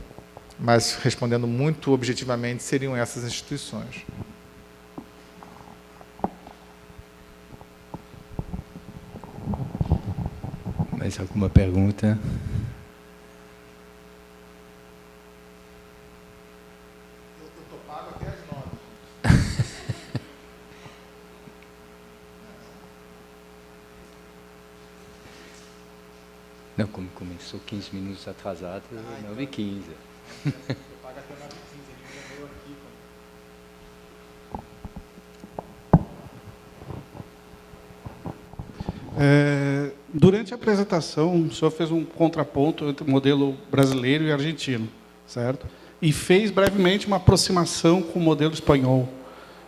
mas respondendo muito objetivamente, seriam essas instituições. Mais alguma pergunta? Eu estou pago até as 9. Não, como começou 15 minutos atrasado, 9h15. Eu pago até 9h15, ele me lembrou aqui. Durante a apresentação, o senhor fez um contraponto entre o modelo brasileiro e argentino, certo? E fez brevemente uma aproximação com o modelo espanhol.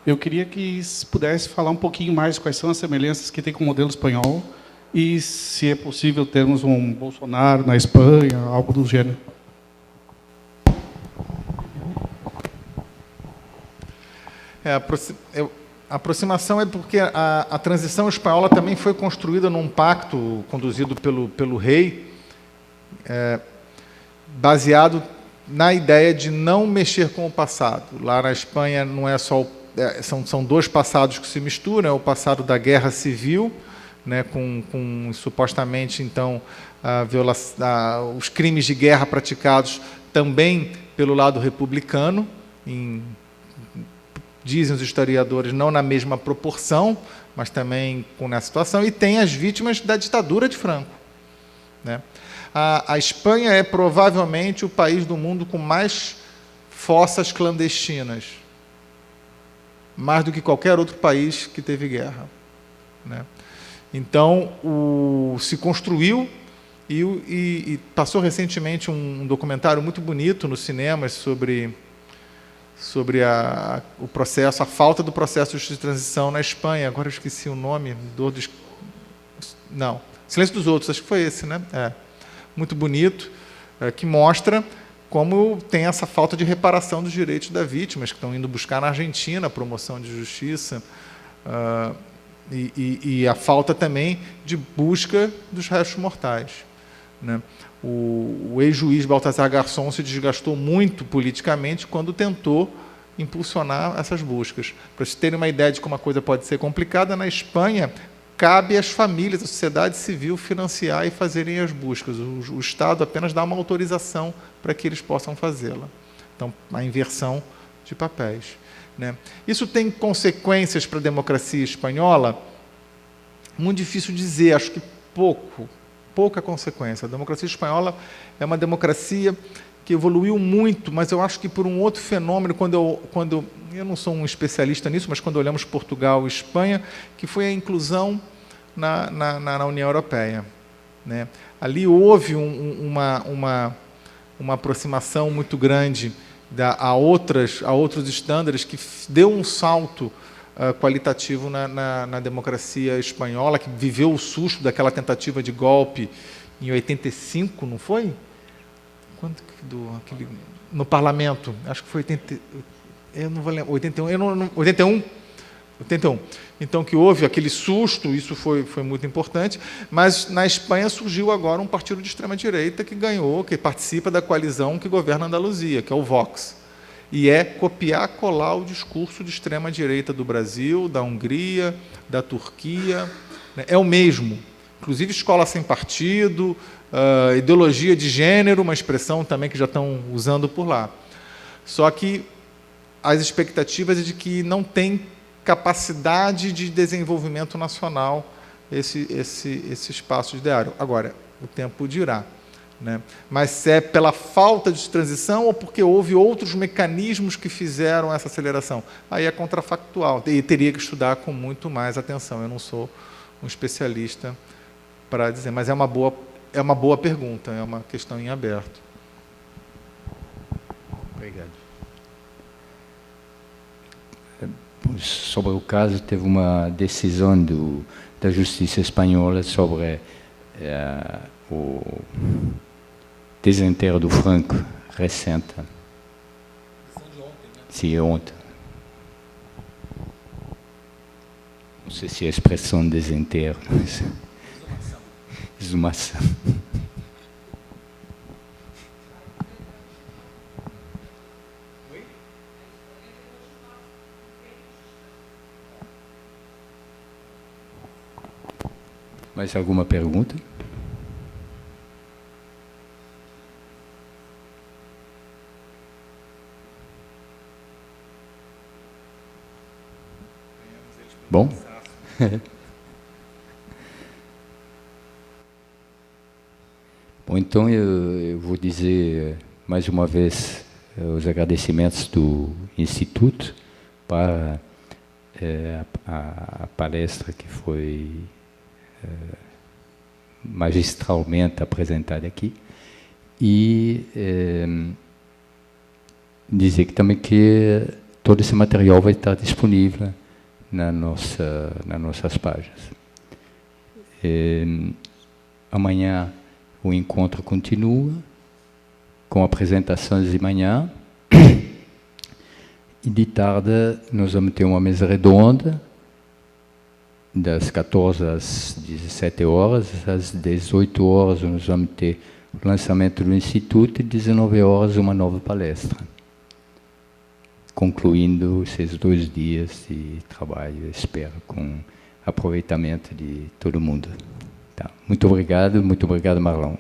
Eu queria que pudesse falar um pouquinho mais quais são as semelhanças que tem com o modelo espanhol e se é possível termos um Bolsonaro na Espanha, algo do gênero. A aproximação é porque a transição espanhola também foi construída num pacto conduzido pelo rei, baseado na ideia de não mexer com o passado. Lá na Espanha não é só são dois passados que se misturam, é o passado da guerra civil, né, com supostamente então os crimes de guerra praticados também pelo lado republicano, dizem os historiadores, não na mesma proporção, mas também nessa situação, e tem as vítimas da ditadura de Franco, né? A Espanha é provavelmente o país do mundo com mais fossas clandestinas, mais do que qualquer outro país que teve guerra, né? Então, se construiu e passou recentemente um documentário muito bonito nos cinemas sobre o processo, a falta do processo de transição na Espanha. Agora eu esqueci o nome. Não, Silêncio dos Outros, acho que foi esse, né? Muito bonito, que mostra como tem essa falta de reparação dos direitos das vítimas, que estão indo buscar na Argentina a promoção de justiça, e a falta também de busca dos restos mortais, né? O ex-juiz Baltasar Garzón se desgastou muito politicamente quando tentou impulsionar essas buscas. Para vocês terem uma ideia de como a coisa pode ser complicada, na Espanha, cabe às famílias, à sociedade civil, financiar e fazerem as buscas. O Estado apenas dá uma autorização para que eles possam fazê-la. Então, a inversão de papéis, né? Isso tem consequências para a democracia espanhola? Muito difícil dizer, acho que pouca consequência. A democracia espanhola é uma democracia que evoluiu muito, mas eu acho que por um outro fenômeno, quando eu não sou um especialista nisso, mas quando olhamos Portugal e Espanha, que foi a inclusão na União Europeia, né? Ali houve uma aproximação muito grande a outros estándares, que deu um salto qualitativo na democracia espanhola, que viveu o susto daquela tentativa de golpe em 85, não foi? Quando no parlamento, acho que foi 80, eu não vou lembrar, 81. Então, que houve aquele susto, isso foi muito importante, mas na Espanha surgiu agora um partido de extrema-direita que ganhou, que participa da coalizão que governa a Andaluzia, que é o Vox. E é copiar, colar o discurso de extrema-direita do Brasil, da Hungria, da Turquia, né? É o mesmo. Inclusive, escola sem partido, ideologia de gênero, uma expressão também que já estão usando por lá. Só que as expectativas é de que não tem capacidade de desenvolvimento nacional esse espaço ideário. Agora, o tempo dirá, né? Mas se é pela falta de transição ou porque houve outros mecanismos que fizeram essa aceleração? Aí é contrafactual, e teria que estudar com muito mais atenção. Eu não sou um especialista para dizer, mas é uma boa pergunta, é uma questão em aberto. Obrigado. Sobre o caso, teve uma decisão da Justiça Espanhola sobre o desenterro do Franco recente. Sim, ontem. Não sei se é a expressão desenterro. Exumação. Mais alguma pergunta? Bom? Bom, então eu vou dizer mais uma vez os agradecimentos do Instituto para a palestra que foi magistralmente apresentada aqui, e dizer também que todo esse material vai estar disponível nas nossas páginas. Amanhã o encontro continua com apresentações de manhã, e de tarde nós vamos ter uma mesa redonda das 14 às 17 horas, às 18 horas nós vamos ter o lançamento do Instituto e 19 horas uma nova palestra, concluindo esses 2 dias de trabalho, espero, com aproveitamento de todo mundo. Tá. Muito obrigado, Marlon.